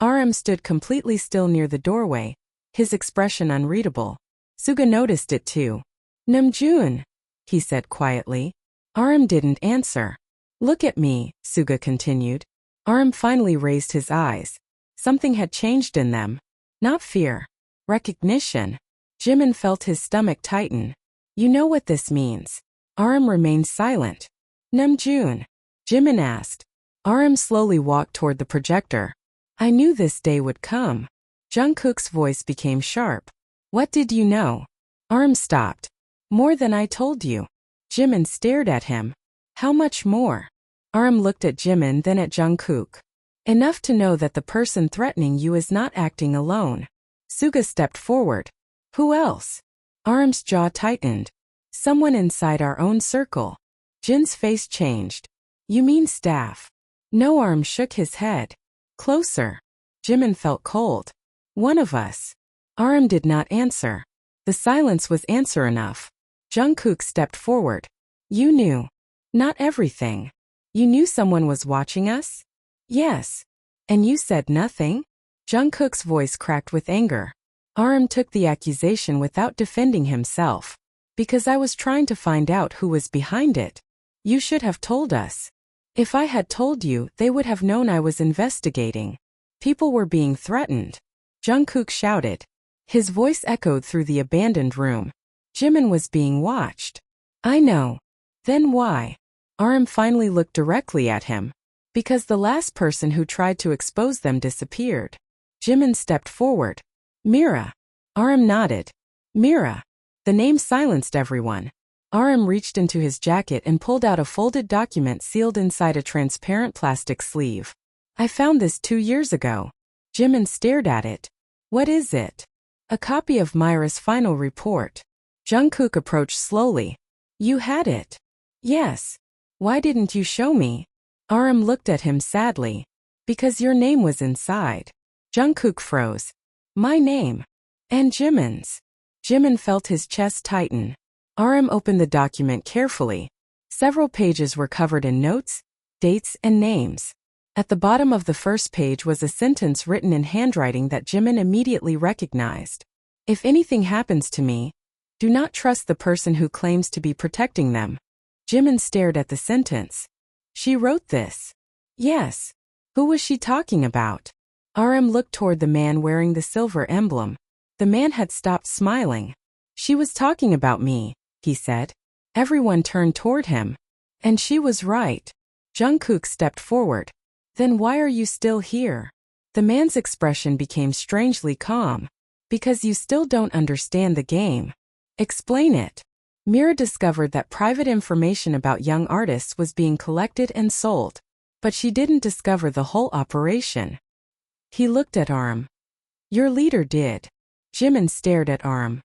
RM stood completely still near the doorway, his expression unreadable. Suga noticed it too. Namjoon, he said quietly. RM didn't answer. Look at me, Suga continued. RM finally raised his eyes. Something had changed in them. Not fear. Recognition. Jimin felt his stomach tighten. You know what this means. RM remained silent. Namjoon, Jimin asked. RM slowly walked toward the projector. I knew this day would come. Jungkook's voice became sharp. What did you know? RM stopped. More than I told you. Jimin stared at him. How much more? RM looked at Jimin, then at Jungkook. Enough to know that the person threatening you is not acting alone. Suga stepped forward. Who else? RM's jaw tightened. Someone inside our own circle. Jin's face changed. You mean staff? No. RM shook his head. Closer. Jimin felt cold. One of us. RM did not answer. The silence was answer enough. Jungkook stepped forward. You knew. Not everything. You knew someone was watching us? Yes. And you said nothing? Jungkook's voice cracked with anger. RM took the accusation without defending himself. Because I was trying to find out who was behind it. You should have told us. If I had told you, they would have known I was investigating. People were being threatened. Jungkook shouted. His voice echoed through the abandoned room. Jimin was being watched. I know. Then why? RM finally looked directly at him. Because the last person who tried to expose them disappeared. Jimin stepped forward. Mira. RM nodded. Mira. The name silenced everyone. RM reached into his jacket and pulled out a folded document sealed inside a transparent plastic sleeve. I found this 2 years ago. Jimin stared at it. What is it? A copy of Myra's final report. Jungkook approached slowly. You had it? Yes. Why didn't you show me? RM looked at him sadly. Because your name was inside. Jungkook froze. My name. And Jimin's. Jimin felt his chest tighten. RM opened the document carefully. Several pages were covered in notes, dates, and names. At the bottom of the first page was a sentence written in handwriting that Jimin immediately recognized. If anything happens to me, do not trust the person who claims to be protecting them. Jimin stared at the sentence. She wrote this. Yes. Who was she talking about? RM looked toward the man wearing the silver emblem. The man had stopped smiling. She was talking about me, he said. Everyone turned toward him. And she was right. Jungkook stepped forward. Then why are you still here? The man's expression became strangely calm. Because you still don't understand the game. Explain it. Mira discovered that private information about young artists was being collected and sold. But she didn't discover the whole operation. He looked at RM. Your leader did. Jimin stared at RM.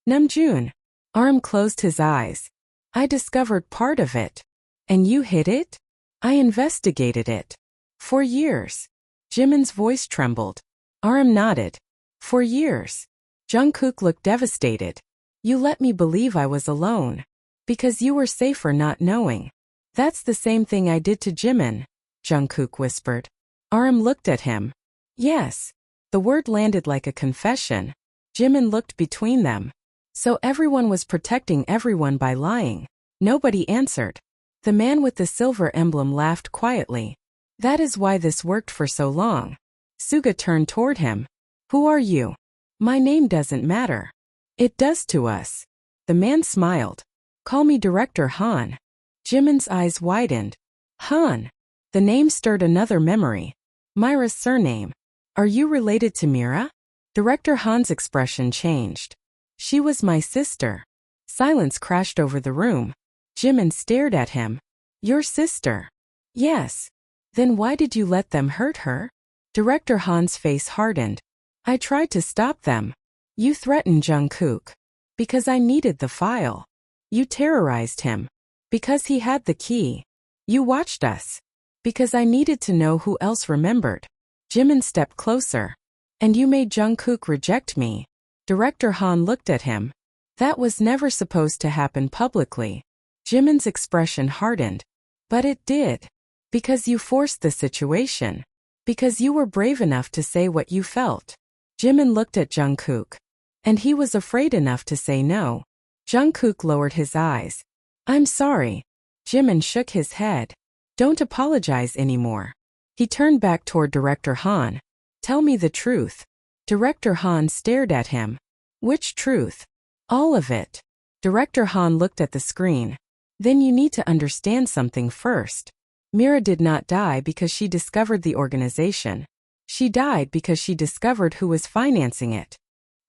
Namjoon. RM closed his eyes. I discovered part of it. And you hid it? I investigated it. For years. Jimin's voice trembled. RM nodded. For years. Jungkook looked devastated. You let me believe I was alone. Because you were safer not knowing. That's the same thing I did to Jimin, Jungkook whispered. RM looked at him. Yes. The word landed like a confession. Jimin looked between them. So everyone was protecting everyone by lying. Nobody answered. The man with the silver emblem laughed quietly. That is why this worked for so long. Suga turned toward him. Who are you? My name doesn't matter. It does to us. The man smiled. Call me Director Han. Jimin's eyes widened. Han. The name stirred another memory. Myra's surname. Are you related to Mira? Director Han's expression changed. She was my sister. Silence crashed over the room. Jimin stared at him. Your sister? Yes. Then why did you let them hurt her? Director Han's face hardened. I tried to stop them. You threatened Jungkook. Because I needed the file. You terrorized him. Because he had the key. You watched us. Because I needed to know who else remembered. Jimin stepped closer. And you made Jungkook reject me. Director Han looked at him. That was never supposed to happen publicly. Jimin's expression hardened. But it did. Because you forced the situation. Because you were brave enough to say what you felt. Jimin looked at Jungkook. And he was afraid enough to say no. Jungkook lowered his eyes. I'm sorry. Jimin shook his head. Don't apologize anymore. He turned back toward Director Han. Tell me the truth. Director Han stared at him. Which truth? All of it. Director Han looked at the screen. Then you need to understand something first. Mira did not die because she discovered the organization. She died because she discovered who was financing it.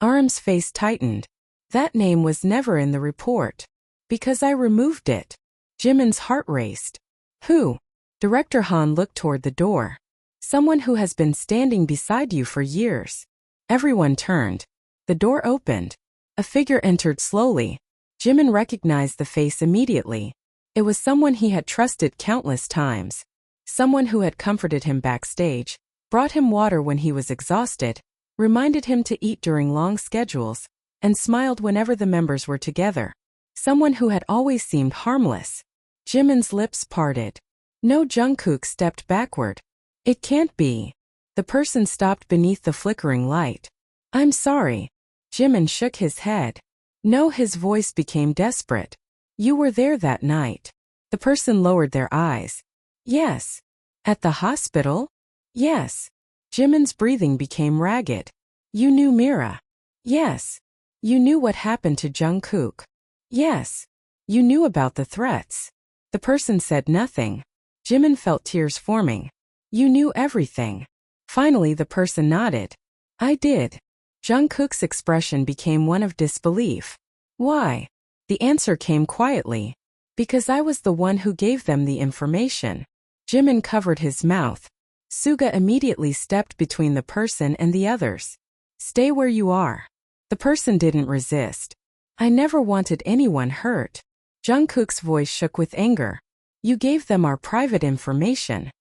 Aram's face tightened. That name was never in the report. Because I removed it. Jimin's heart raced. Who? Director Han looked toward the door. Someone who has been standing beside you for years. Everyone turned. The door opened. A figure entered slowly. Jimin recognized the face immediately. It was someone he had trusted countless times. Someone who had comforted him backstage, brought him water when he was exhausted, reminded him to eat during long schedules, and smiled whenever the members were together. Someone who had always seemed harmless. Jimin's lips parted. No, Jungkook stepped backward. It can't be. The person stopped beneath the flickering light. I'm sorry. Jimin shook his head. No, his voice became desperate. You were there that night. The person lowered their eyes. Yes. At the hospital? Yes. Jimin's breathing became ragged. You knew Mira? Yes. You knew what happened to Jungkook? Yes. You knew about the threats? The person said nothing. Jimin felt tears forming. You knew everything. Finally the person nodded. I did. Jungkook's expression became one of disbelief. Why? The answer came quietly. Because I was the one who gave them the information. Jimin covered his mouth. Suga immediately stepped between the person and the others. Stay where you are. The person didn't resist. I never wanted anyone hurt. Jungkook's voice shook with anger. You gave them our private information.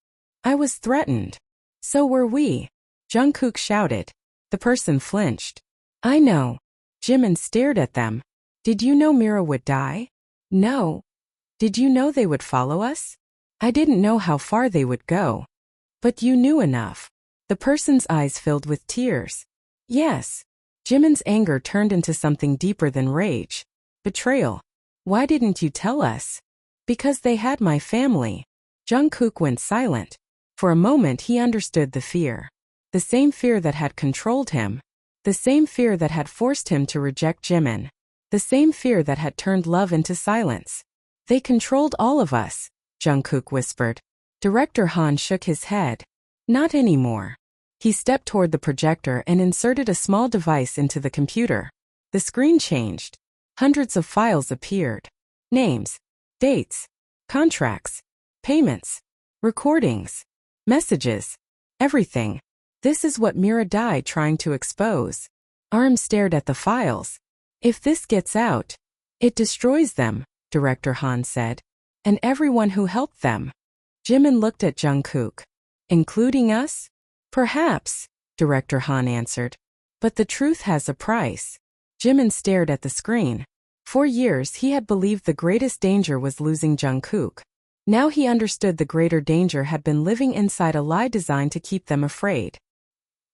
I was threatened. So were we. Jungkook shouted. The person flinched. I know. Jimin stared at them. Did you know Mira would die? No. Did you know they would follow us? I didn't know how far they would go. But you knew enough. The person's eyes filled with tears. Yes. Jimin's anger turned into something deeper than rage. Betrayal. Why didn't you tell us? Because they had my family. Jungkook went silent. For a moment he understood the fear. The same fear that had controlled him. The same fear that had forced him to reject Jimin. The same fear that had turned love into silence. They controlled all of us, Jungkook whispered. Director Han shook his head. Not anymore. He stepped toward the projector and inserted a small device into the computer. The screen changed. Hundreds of files appeared. Names, dates, contracts, payments, recordings, messages, everything. This is what Mira died trying to expose. Arm stared at the files. If this gets out, it destroys them, Director Han said. And everyone who helped them. Jimin looked at Jungkook. Including us? Perhaps, Director Han answered. But the truth has a price. Jimin stared at the screen. For years he had believed the greatest danger was losing Jungkook. Now he understood the greater danger had been living inside a lie designed to keep them afraid.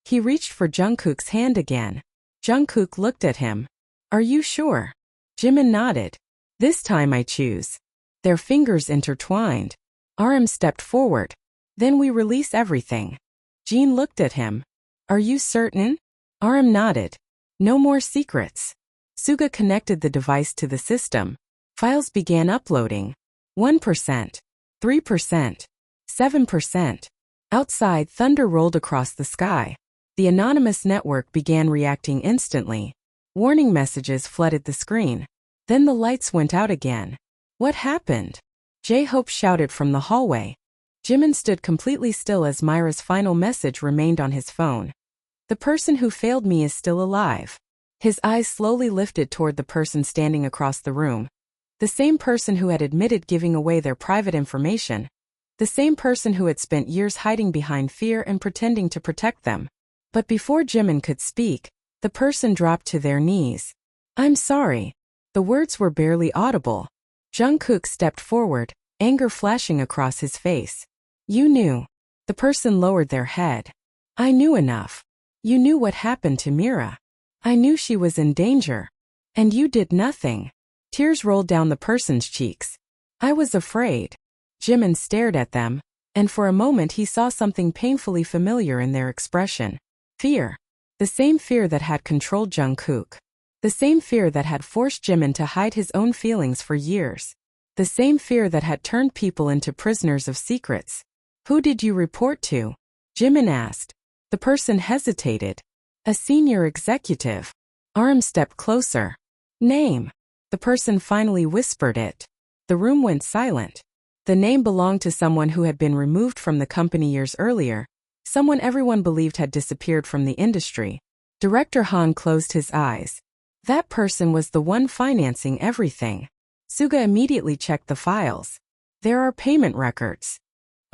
He reached for Jungkook's hand again. Jungkook looked at him. Are you sure? Jimin nodded. This time I choose. Their fingers intertwined. RM stepped forward. Then we release everything. Jean looked at him. Are you certain? RM nodded. No more secrets. Suga connected the device to the system. Files began uploading. 1%, 3%, 7%. Outside, thunder rolled across the sky. The anonymous network began reacting instantly. Warning messages flooded the screen. Then the lights went out again. What happened? J-Hope shouted from the hallway. Jimin stood completely still as Myra's final message remained on his phone. The person who failed me is still alive. His eyes slowly lifted toward the person standing across the room. The same person who had admitted giving away their private information. The same person who had spent years hiding behind fear and pretending to protect them. But before Jimin could speak, The person dropped to their knees. I'm sorry. The words were barely audible. Jungkook stepped forward, anger flashing across his face. You knew. The person lowered their head. I knew enough. You knew what happened to Mira. I knew she was in danger. And you did nothing. Tears rolled down the person's cheeks. I was afraid. Jimin stared at them, and for a moment he saw something painfully familiar in their expression. Fear. The same fear that had controlled Jungkook. The same fear that had forced Jimin to hide his own feelings for years. The same fear that had turned people into prisoners of secrets. Who did you report to? Jimin asked. The person hesitated. A senior executive. Arm stepped closer. Name. The person finally whispered it. The room went silent. The name belonged to someone who had been removed from the company years earlier, someone everyone believed had disappeared from the industry. Director Han closed his eyes. That person was the one financing everything. Suga immediately checked the files. There are payment records.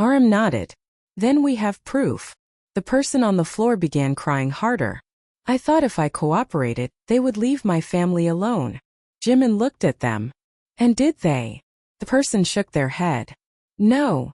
RM nodded. Then we have proof. The person on the floor began crying harder. I thought if I cooperated, they would leave my family alone. Jimin looked at them. And did they? The person shook their head. No.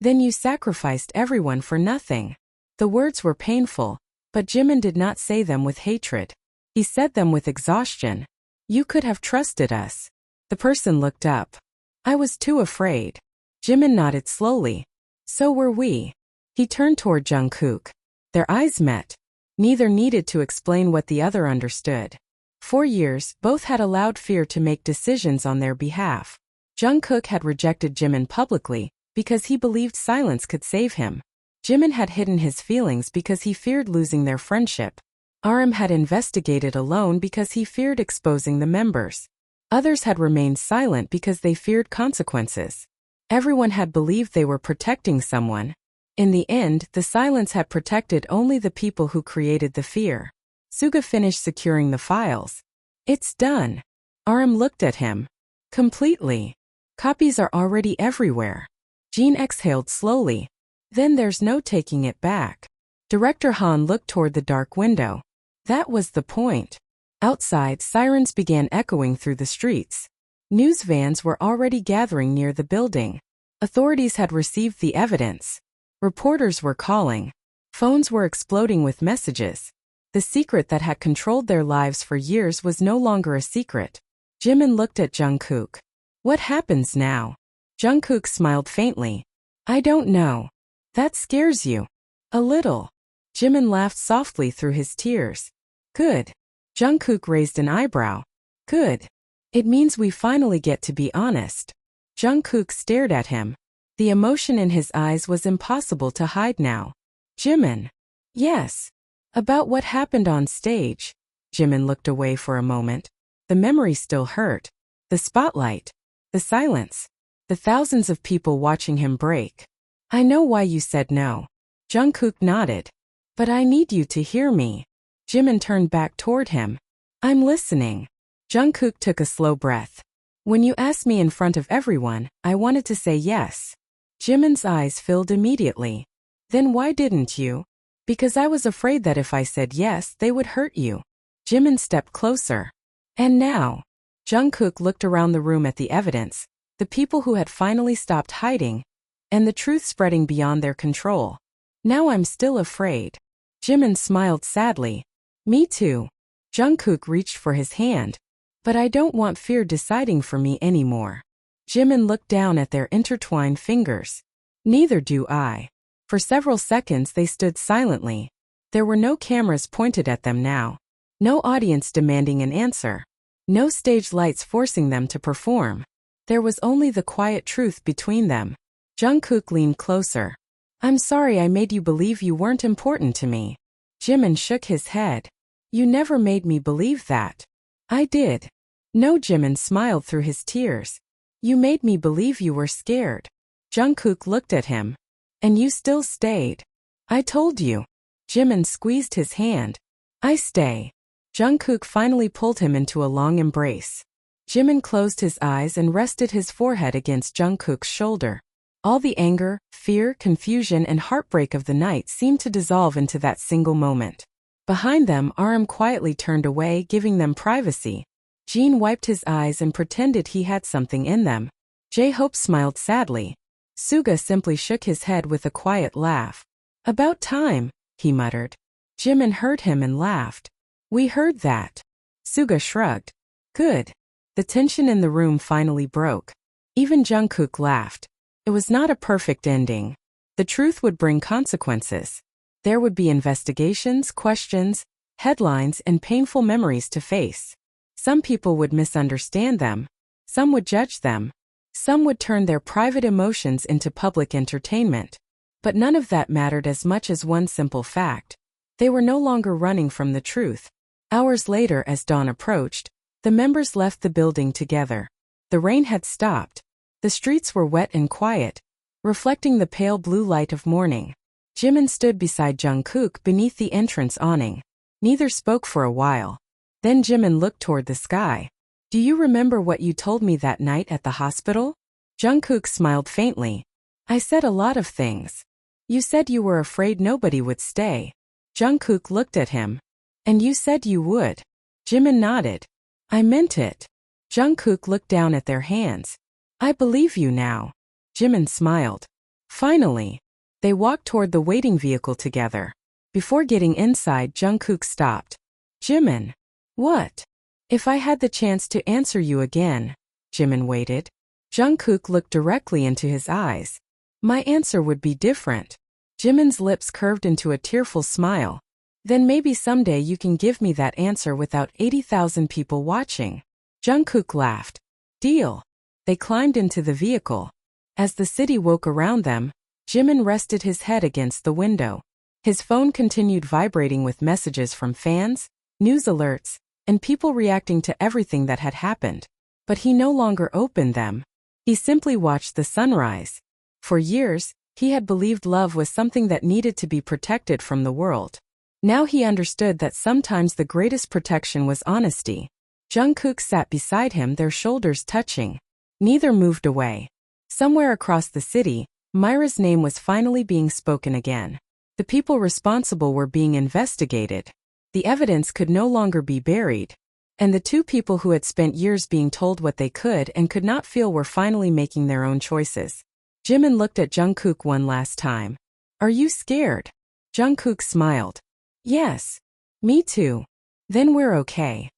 Then you sacrificed everyone for nothing. The words were painful, but Jimin did not say them with hatred. He said them with exhaustion. You could have trusted us. The person looked up. I was too afraid. Jimin nodded slowly. So were we. He turned toward Jungkook. Their eyes met. Neither needed to explain what the other understood. For years, both had allowed fear to make decisions on their behalf. Jungkook had rejected Jimin publicly because he believed silence could save him. Jimin had hidden his feelings because he feared losing their friendship. RM had investigated alone because he feared exposing the members. Others had remained silent because they feared consequences. Everyone had believed they were protecting someone. In the end, the silence had protected only the people who created the fear. Suga finished securing the files. It's done. RM looked at him. Completely. Copies are already everywhere. Jean exhaled slowly. Then there's no taking it back. Director Han looked toward the dark window. That was the point. Outside, sirens began echoing through the streets. News vans were already gathering near the building. Authorities had received the evidence. Reporters were calling. Phones were exploding with messages. The secret that had controlled their lives for years was no longer a secret. Jimin looked at Jungkook. What happens now? Jungkook smiled faintly. I don't know. That scares you. A little. Jimin laughed softly through his tears. Good. Jungkook raised an eyebrow. Good. It means we finally get to be honest. Jungkook stared at him. The emotion in his eyes was impossible to hide now. Jimin. Yes. About what happened on stage. Jimin looked away for a moment. The memory still hurt. The spotlight. The silence. The thousands of people watching him break. I know why you said no. Jungkook nodded. But I need you to hear me. Jimin turned back toward him. I'm listening. Jungkook took a slow breath. When you asked me in front of everyone, I wanted to say yes. Jimin's eyes filled immediately. Then why didn't you? Because I was afraid that if I said yes, they would hurt you. Jimin stepped closer. And now? Jungkook looked around the room at the evidence, the people who had finally stopped hiding, and the truth spreading beyond their control. Now I'm still afraid. Jimin smiled sadly. Me too. Jungkook reached for his hand. But I don't want fear deciding for me anymore. Jimin looked down at their intertwined fingers. Neither do I. For several seconds they stood silently. There were no cameras pointed at them now. No audience demanding an answer. No stage lights forcing them to perform. There was only the quiet truth between them. Jungkook leaned closer. I'm sorry I made you believe you weren't important to me. Jimin shook his head. You never made me believe that. I did. No, Jimin smiled through his tears. You made me believe you were scared. Jungkook looked at him. And you still stayed. I told you. Jimin squeezed his hand. I stay. Jungkook finally pulled him into a long embrace. Jimin closed his eyes and rested his forehead against Jungkook's shoulder. All the anger, fear, confusion, and heartbreak of the night seemed to dissolve into that single moment. Behind them, RM quietly turned away, giving them privacy. Jin wiped his eyes and pretended he had something in them. J-Hope smiled sadly. Suga simply shook his head with a quiet laugh. About time, he muttered. Jimin heard him and laughed. We heard that. Suga shrugged. Good. The tension in the room finally broke. Even Jungkook laughed. It was not a perfect ending. The truth would bring consequences. There would be investigations, questions, headlines, and painful memories to face. Some people would misunderstand them. Some would judge them. Some would turn their private emotions into public entertainment. But none of that mattered as much as one simple fact. They were no longer running from the truth. Hours later, as dawn approached, the members left the building together. The rain had stopped. The streets were wet and quiet, reflecting the pale blue light of morning. Jimin stood beside Jungkook beneath the entrance awning. Neither spoke for a while. Then Jimin looked toward the sky. Do you remember what you told me that night at the hospital? Jungkook smiled faintly. I said a lot of things. You said you were afraid nobody would stay. Jungkook looked at him. And you said you would. Jimin nodded. I meant it. Jungkook looked down at their hands. I believe you now. Jimin smiled. Finally. They walked toward the waiting vehicle together. Before getting inside, Jungkook stopped. Jimin. What? If I had the chance to answer you again. Jimin waited. Jungkook looked directly into his eyes. My answer would be different. Jimin's lips curved into a tearful smile. Then maybe someday you can give me that answer without 80,000 people watching. Jungkook laughed. Deal. They climbed into the vehicle. As the city woke around them, Jimin rested his head against the window. His phone continued vibrating with messages from fans, news alerts, and people reacting to everything that had happened. But he no longer opened them. He simply watched the sunrise. For years, he had believed love was something that needed to be protected from the world. Now he understood that sometimes the greatest protection was honesty. Jungkook sat beside him, their shoulders touching. Neither moved away. Somewhere across the city, Myra's name was finally being spoken again. The people responsible were being investigated. The evidence could no longer be buried. And the two people who had spent years being told what they could and could not feel were finally making their own choices. Jimin looked at Jungkook one last time. Are you scared? Jungkook smiled. Yes. Me too. Then we're okay.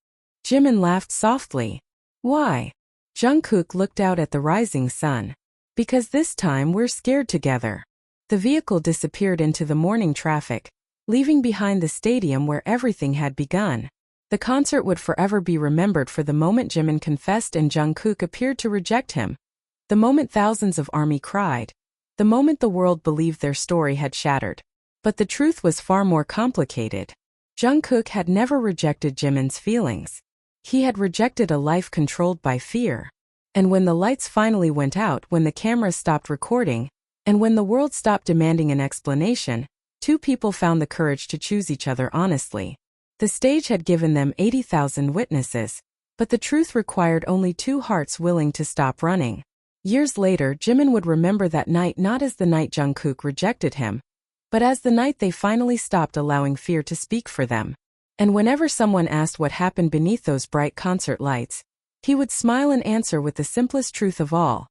Jimin laughed softly. Why? Jungkook looked out at the rising sun. Because this time we're scared together. The vehicle disappeared into the morning traffic, leaving behind the stadium where everything had begun. The concert would forever be remembered for the moment Jimin confessed and Jungkook appeared to reject him. The moment thousands of ARMY cried. The moment the world believed their story had shattered. But the truth was far more complicated. Jungkook had never rejected Jimin's feelings. He had rejected a life controlled by fear. And when the lights finally went out, when the cameras stopped recording, and when the world stopped demanding an explanation, two people found the courage to choose each other honestly. The stage had given them 80,000 witnesses, but the truth required only two hearts willing to stop running. Years later, Jimin would remember that night not as the night Jungkook rejected him, but as the night they finally stopped allowing fear to speak for them. And whenever someone asked what happened beneath those bright concert lights, he would smile and answer with the simplest truth of all.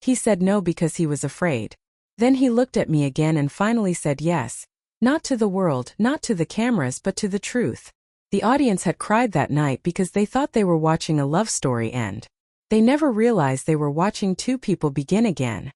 He said no because he was afraid. Then he looked at me again and finally said yes. Not to the world, not to the cameras, but to the truth. The audience had cried that night because they thought they were watching a love story end. They never realized they were watching two people begin again.